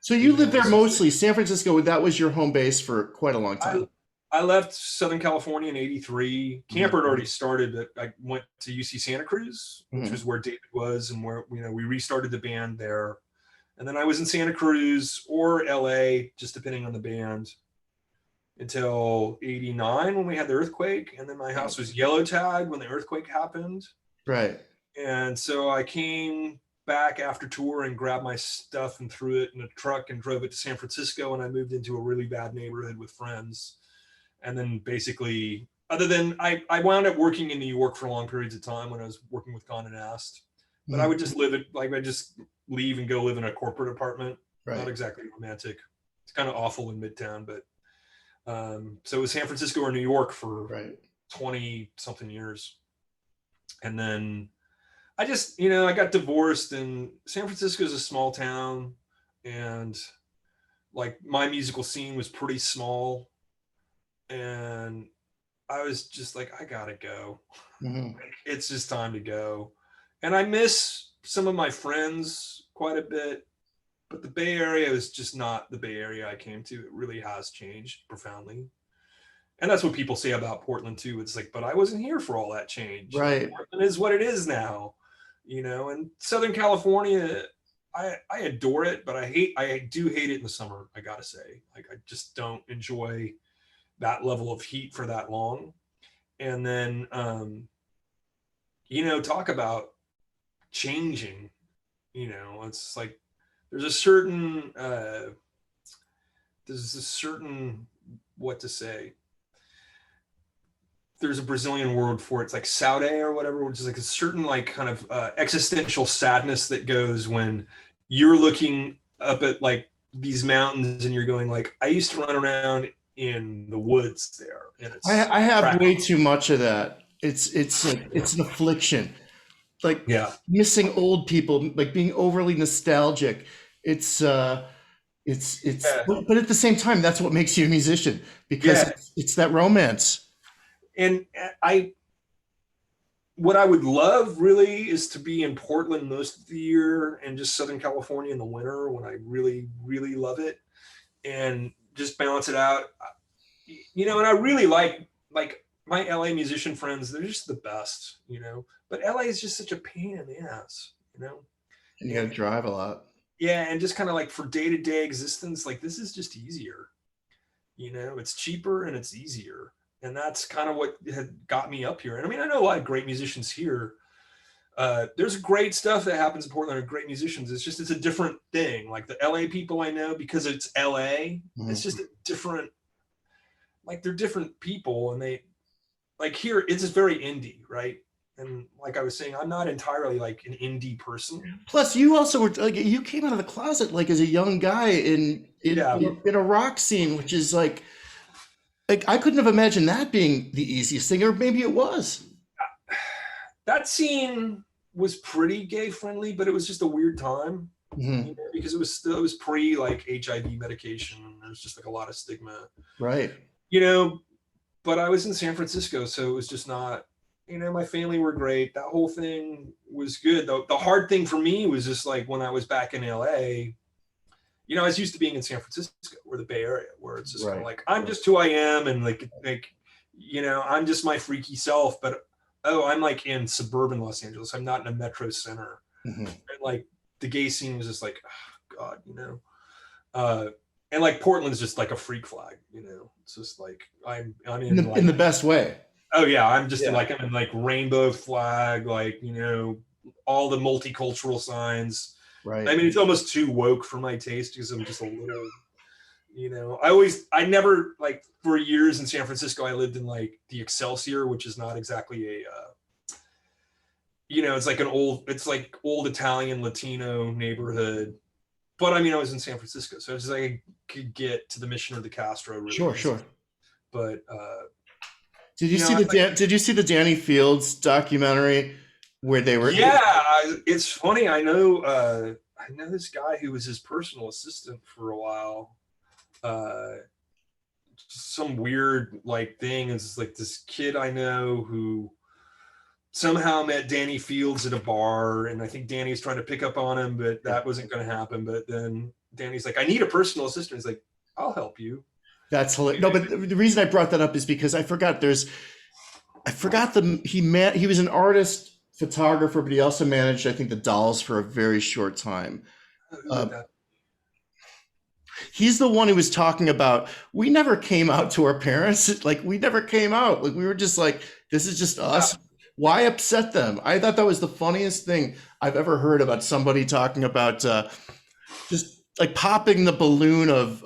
So you lived there mostly, San Francisco. That was your home base for quite a long time. I left Southern California in '83. Camper had already started, but I went to UC Santa Cruz, which was where David was, and where we restarted the band there. And then I was in Santa Cruz or LA, just depending on the band, until '89 when we had the earthquake. And then my house was yellow tagged when the earthquake happened. Right. And so I came back after tour and grabbed my stuff and threw it in a truck and drove it to San Francisco. And I moved into a really bad neighborhood with friends. And then basically, other than I wound up working in New York for long periods of time when I was working with Condé Nast. But I would just I just leave and go live in a corporate apartment. Right. Not exactly romantic. It's kind of awful in Midtown, but so it was San Francisco or New York for 20 something years. And then I just, I got divorced, and San Francisco is a small town, and like my musical scene was pretty small, and I was just like, I gotta go. It's just time to go. And I miss some of my friends quite a bit, but the Bay Area is just not the Bay Area I came to. It really has changed profoundly. And that's what people say about Portland too. It's like, but I wasn't here for all that change. Right. Portland is what it is now, and Southern California, I adore it, but I do hate it in the summer. I gotta say, like, I just don't enjoy that level of heat for that long. And then, talk about changing, it's like, there's a certain, what to say, there's a Brazilian word for it. It's like saudade or whatever, which is like a certain like kind of existential sadness that goes when you're looking up at like these mountains and you're going like, I used to run around in the woods there. And I have way too much of that. It's an affliction. Like missing old people, like being overly nostalgic. But at the same time, that's what makes you a musician, because it's that romance. And what I would love really is to be in Portland most of the year and just Southern California in the winter when I really, really love it, and just balance it out. And I really like my LA musician friends. They're just the best, but LA is just such a pain in the ass, And you got to drive a lot. Yeah. And just kind of like for day-to-day existence, like this is just easier, it's cheaper and it's easier. And that's kind of what had got me up here. And I mean, I know a lot of great musicians here. There's great stuff that happens in Portland with great musicians. It's a different thing. Like the LA people I know, because it's LA, it's just a different, like they're different people. And they, like here, it's just very indie, right? And like I was saying, I'm not entirely like an indie person. Plus, you also were like, you came out of the closet like as a young guy in a rock scene, which is like I couldn't have imagined that being the easiest thing, or maybe it was. That scene was pretty gay friendly, but it was just a weird time because it was pre like HIV medication. there's just like a lot of stigma, Right. you know, but I was in San Francisco, so it was just not, you know, my family were great. That whole thing was good. The hard thing for me was just like when I was back in LA, you know, I was used to being in San Francisco or the Bay Area, where it's just kind of like, I'm just who I am. And like, you know, I'm just my freaky self, but oh, I'm like in suburban Los Angeles. I'm not in a metro center. And like the gay scene was just like, oh, God, you know, and like Portland's just like a freak flag, you know, it's just like, I'm in the best way. Oh yeah. I'm just I'm in like rainbow flag, like, you know, all the multicultural signs. Right. I mean, it's almost too woke for my taste because I'm just a little, you know, I never, like, for years in San Francisco, I lived in like the Excelsior, which is not exactly a, you know, it's like old Italian Latino neighborhood. But I mean, I was in San Francisco, so it's like I could get to the Mission or the Castro. Really sure, easy. Sure. But did you see did you see the Danny Fields documentary where they were? Yeah, it's funny. I know this guy who was his personal assistant for a while. Some weird like thing is like this kid I know who somehow met Danny Fields at a bar, and I think Danny's trying to pick up on him, but that wasn't going to happen. But then Danny's like, I need a personal assistant. He's like, I'll help you. That's hilarious. No, but the reason I brought that up is because I forgot he was an artist, photographer, but he also managed, I think, the Dolls for a very short time. He's the one who was talking about, we never came out to our parents. Like, we never came out. Like, we were just like, this is just us. Why upset them? I thought that was the funniest thing I've ever heard about somebody talking about just like popping the balloon of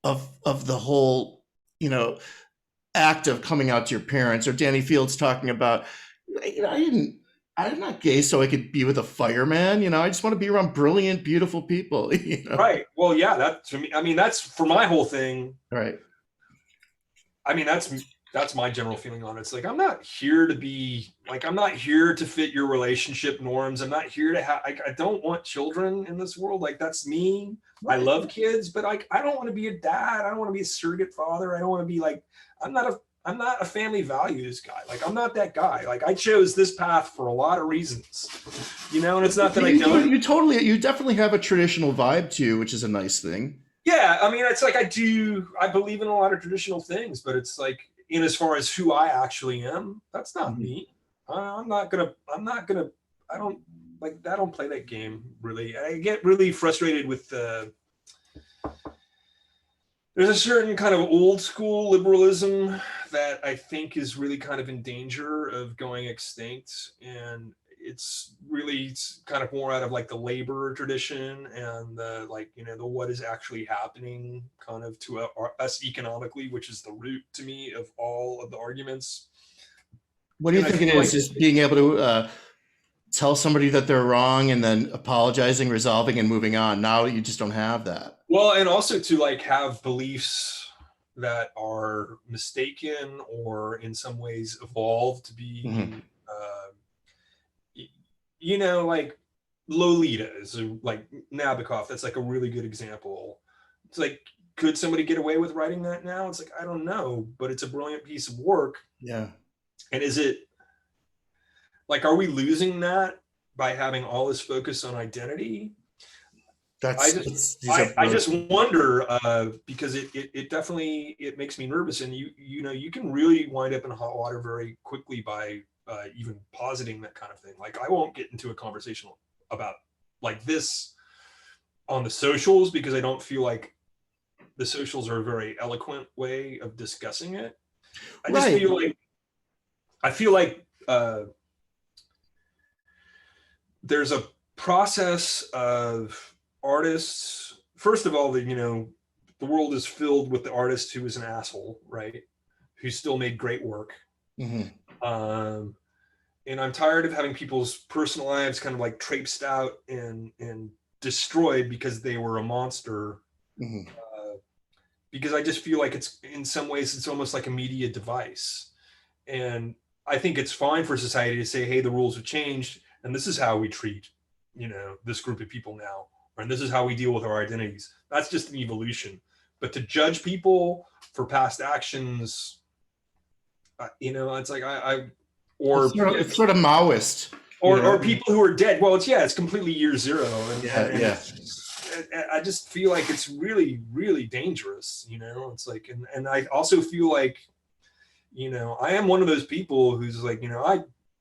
the whole, you know, act of coming out to your parents, or Danny Fields talking about, you know, I'm not gay so I could be with a fireman, you know, I just want to be around brilliant, beautiful people. You know? Right. Well, yeah, that to me, I mean, that's for my whole thing. Right. I mean, that's my general feeling on it. It's like, I'm not here to be like, I'm not here to fit your relationship norms. I'm not here to have, I don't want children in this world. Like, that's me. Right. I love kids, but like, I don't want to be a dad. I don't want to be a surrogate father. I don't want to be like, I'm not a family values guy. Like, I'm not that guy. Like, I chose this path for a lot of reasons, you know, and it's not that I don't. You definitely have a traditional vibe to you, which is a nice thing. Yeah. I mean, it's like, I believe in a lot of traditional things, but it's like, in as far as who I actually am, that's not me. I don't play that game really. I get really frustrated with there's a certain kind of old school liberalism that I think is really kind of in danger of going extinct. And it's really kind of more out of like the labor tradition and the, like, you know, the what is actually happening kind of to us economically, which is the root to me of all of the arguments. What do you think it is? Just being able to tell somebody that they're wrong and then apologizing, resolving, and moving on. Now you just don't have that. Well, and also to like have beliefs that are mistaken or in some ways evolved to be you know, like Lolita is like Nabokov. That's like a really good example. It's like, could somebody get away with writing that now? It's like, I don't know, but it's a brilliant piece of work. Yeah. And is it like, are we losing that by having all this focus on identity? I just wonder because it definitely, it makes me nervous. And you know, you can really wind up in hot water very quickly by even positing that kind of thing. Like, I won't get into a conversation about like this on the socials because I don't feel like the socials are a very eloquent way of discussing it. I just feel like there's a process of artists. First of all, you know, the world is filled with the artist who is an asshole, right? Who still made great work. And I'm tired of having people's personal lives kind of like traipsed out and destroyed because they were a monster. Because I just feel like it's, in some ways, it's almost like a media device. And I think it's fine for society to say, hey, the rules have changed and this is how we treat, you know, this group of people now, and this is how we deal with our identities. That's just an evolution. But to judge people for past actions, it's like it's sort of Maoist. Or people who are dead. Well, it's completely year zero. And I just feel like it's really, really dangerous, it's like, and I also feel like, I am one of those people who's like,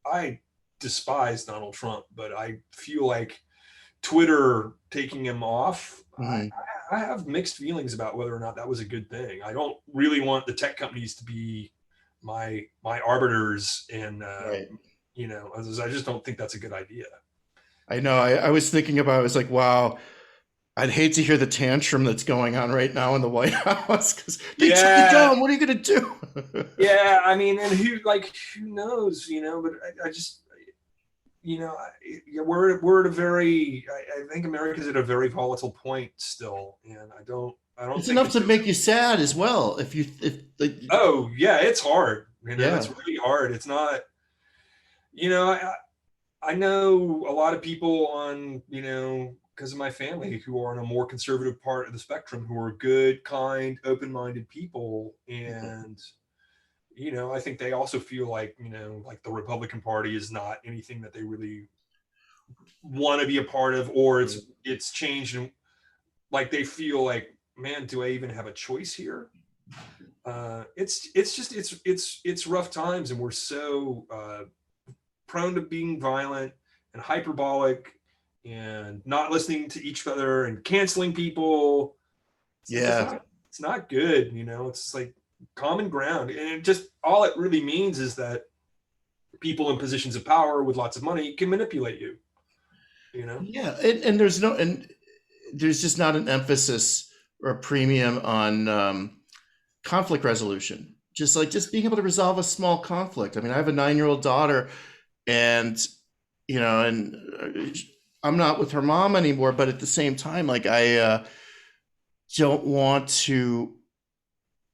I despise Donald Trump, but I feel like Twitter taking him off, I have mixed feelings about whether or not that was a good thing. I don't really want the tech companies to be my arbiters in, I just don't think that's a good idea. I know. I was thinking about it. I was like, wow, I'd hate to hear the tantrum that's going on right now in the White House because they took you down. What are you going to do? Yeah, I mean, and who knows, but I just, we're at a very, I think America's at a very volatile point still, and I don't. It's enough to make you sad as well. Oh yeah, it's hard. It's really hard. It's not. I know a lot of people on, because of my family who are on a more conservative part of the spectrum, who are good, kind, open-minded people, and I think they also feel like like the Republican Party is not anything that they really want to be a part of, or it's changed, and like they feel like, man, do I even have a choice here? It's rough times, and we're so prone to being violent and hyperbolic and not listening to each other and canceling people. It's not good. It's like common ground, and all it really means is that people in positions of power with lots of money can manipulate you. And there's just not an emphasis or a premium on conflict resolution. Just being able to resolve a small conflict. I mean, I have a 9-year-old daughter, and I'm not with her mom anymore, but at the same time, like I don't want to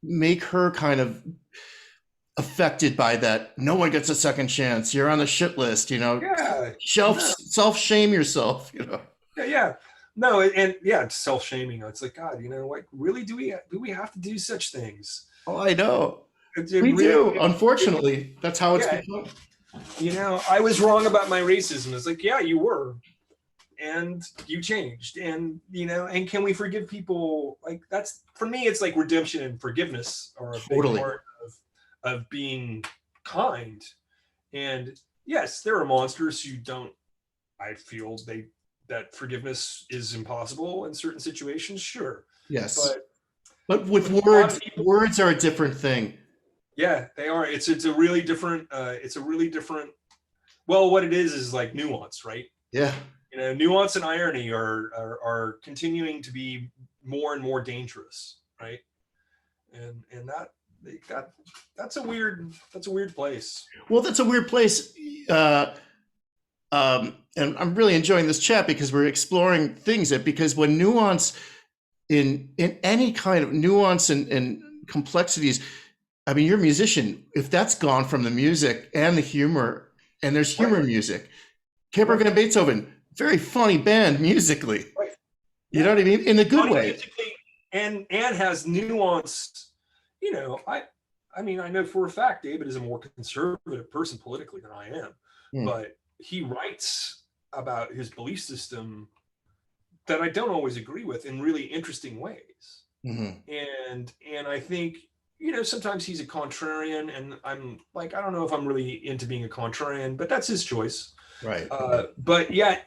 make her kind of affected by that. No one gets a second chance. You're on the shit list, self-shame yourself, Yeah. No, and it's self-shaming. It's like, God, like, really, do we have to do such things? Oh, I know. We do. Unfortunately, that's how it's become. I was wrong about my racism. It's like, yeah, you were, and you changed, and and can we forgive people? Like, that's, for me, it's like redemption and forgiveness are a big part of being kind. And yes, there are monsters who don't. I feel that forgiveness is impossible in certain situations. Sure. Yes. But with words are a different thing. Yeah, they are. It's a really different. Well, what it is like nuance, right? Yeah. Nuance and irony are continuing to be more and more dangerous, right? And that's a weird place. Well, that's a weird place. And I'm really enjoying this chat because we're exploring things because when nuance in any kind of nuance and complexities, I mean, you're a musician. If that's gone from the music and the humor, and there's humor in music, Camper Van Beethoven, very funny band musically. Right. You know what I mean? In a good way. And has nuance. I mean, I know for a fact David is a more conservative person politically than I am, but he writes about his belief system that I don't always agree with in really interesting ways. And I think, sometimes he's a contrarian, and I'm like, I don't know if I'm really into being a contrarian, but that's his choice. Right. But yeah,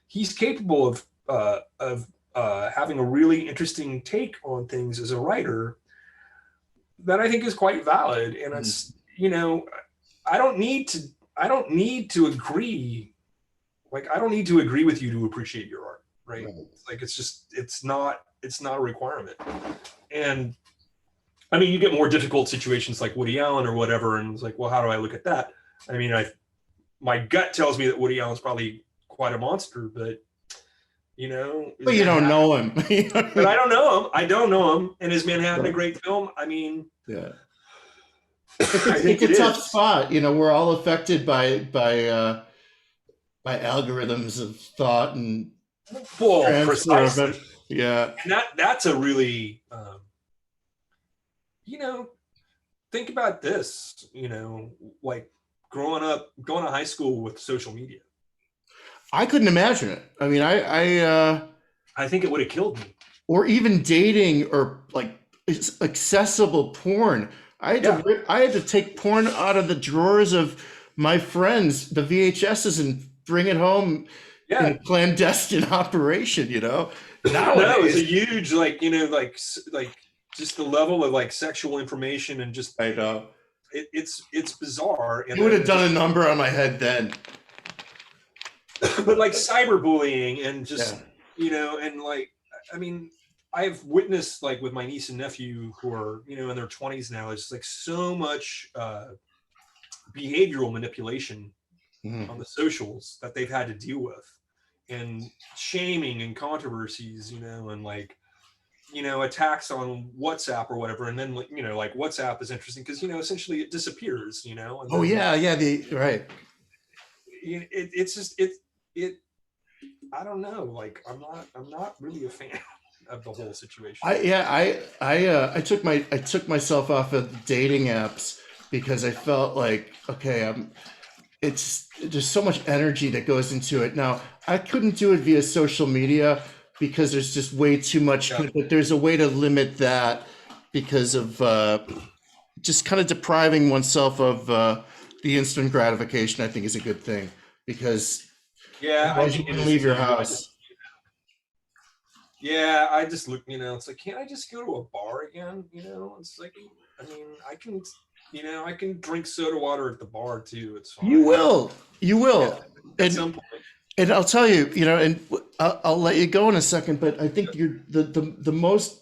he's capable of having a really interesting take on things as a writer that I think is quite valid. And it's, I don't need to agree. Like, I don't need to agree with you to appreciate your art. Right. Like, it's not a requirement. And I mean, you get more difficult situations like Woody Allen or whatever. And it's like, well, how do I look at that? I mean, my gut tells me that Woody Allen's probably quite a monster, but but you don't know him. But I don't know him. And is Manhattan a great film? I mean, yeah. It's a tough spot. We're all affected by algorithms of thought and Well, transfer of precisely. it. Yeah. And that's a really, you know, think about this, like growing up, going to high school with social media. I couldn't imagine it. I mean, I think it would have killed me. or even dating or like accessible porn. Yeah. I had to take porn out of the drawers of my friends, the VHSs, and bring it home in Yeah. a clandestine operation. Now No, it's a huge, like just the level of like sexual information and just I know it's bizarre. And you would have then done a number on my head then. but like cyberbullying and just Yeah. and like, I mean, I've witnessed, like with my niece and nephew who are in their 20s now, it's like so much behavioral manipulation Mhm. on the socials that they've had to deal with, and shaming and controversies, and like attacks on WhatsApp or whatever. And then like WhatsApp is interesting because essentially it disappears, and Oh then, yeah, right. it's just it I don't know, like I'm not really a fan of the whole situation. I took myself off of the dating apps because I felt like, okay, there's so much energy that goes into it. Now I couldn't do it via social media because there's just way too much. Yeah. But there's a way to limit that because of just kind of depriving oneself of the instant gratification. I think is a good thing because I you think can leave your house. Yeah, I just look, it's like, can't I just go to a bar again? It's like, I mean, I can drink soda water at the bar too. It's fine. You will. Yeah, at And some point. and I'll tell you, and I'll let you go in a second, but I think you're the most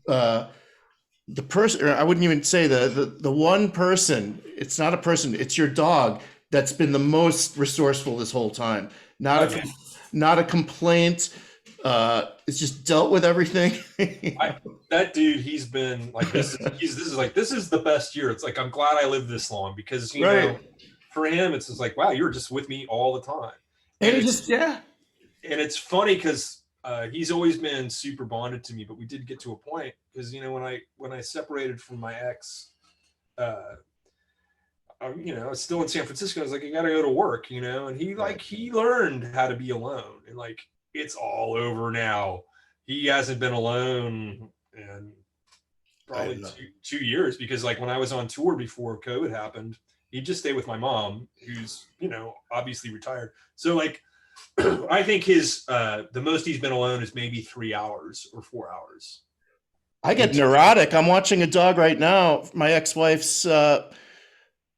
the person, or I wouldn't even say the one person, it's not a person, it's your dog that's been the most resourceful this whole time. Not a complaint. It's just dealt with everything. That dude, he's been like this is the best year. It's like, I'm glad I lived this long because for him it's just like, wow, you're just with me all the time. And and it's funny because he's always been super bonded to me, but we did get to a point because when I separated from my ex, I was still in San Francisco. I was like, I gotta go to work, and he learned how to be alone, and like it's all over now. He hasn't been alone in probably 2 years because like when I was on tour before COVID happened, he'd just stay with my mom, who's obviously retired. So like I think his the most he's been alone is maybe 3 hours or 4 hours. I get neurotic. I'm watching a dog right now, my ex-wife's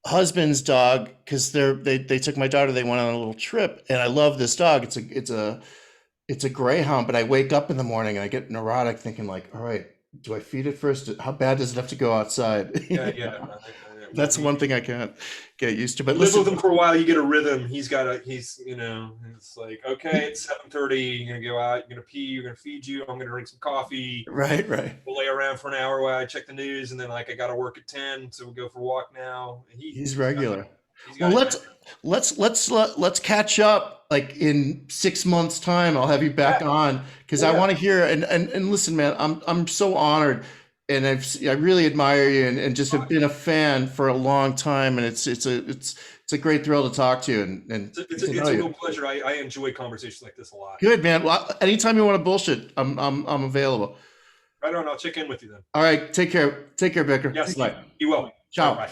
husband's dog, because they took my daughter, they went on a little trip, and I love this dog. It's a greyhound, but I wake up in the morning and I get neurotic thinking like, all right, do I feed it first? How bad does it have to go outside? Yeah. That's one thing I can't get used to. But live with him for a while, you get a rhythm. It's like, okay, it's 7:30, you're gonna go out, you're gonna pee, you're gonna feed you, I'm gonna drink some coffee. Right. We'll lay around for an hour while I check the news, and then like I gotta work at 10, so we'll go for a walk now. He's regular. Well, let's catch up like in 6 months' time. I'll have you back on because I want to hear and listen, man. I'm so honored, and I really admire you and just have been a fan for a long time. And it's a great thrill to talk to you. And it's a real pleasure. I enjoy conversations like this a lot. Good, man. Well, anytime you want to bullshit, I'm available. Right on. I'll check in with you then. All right. Take care. Take care, Victor. Yes, you will. Ciao. Bye.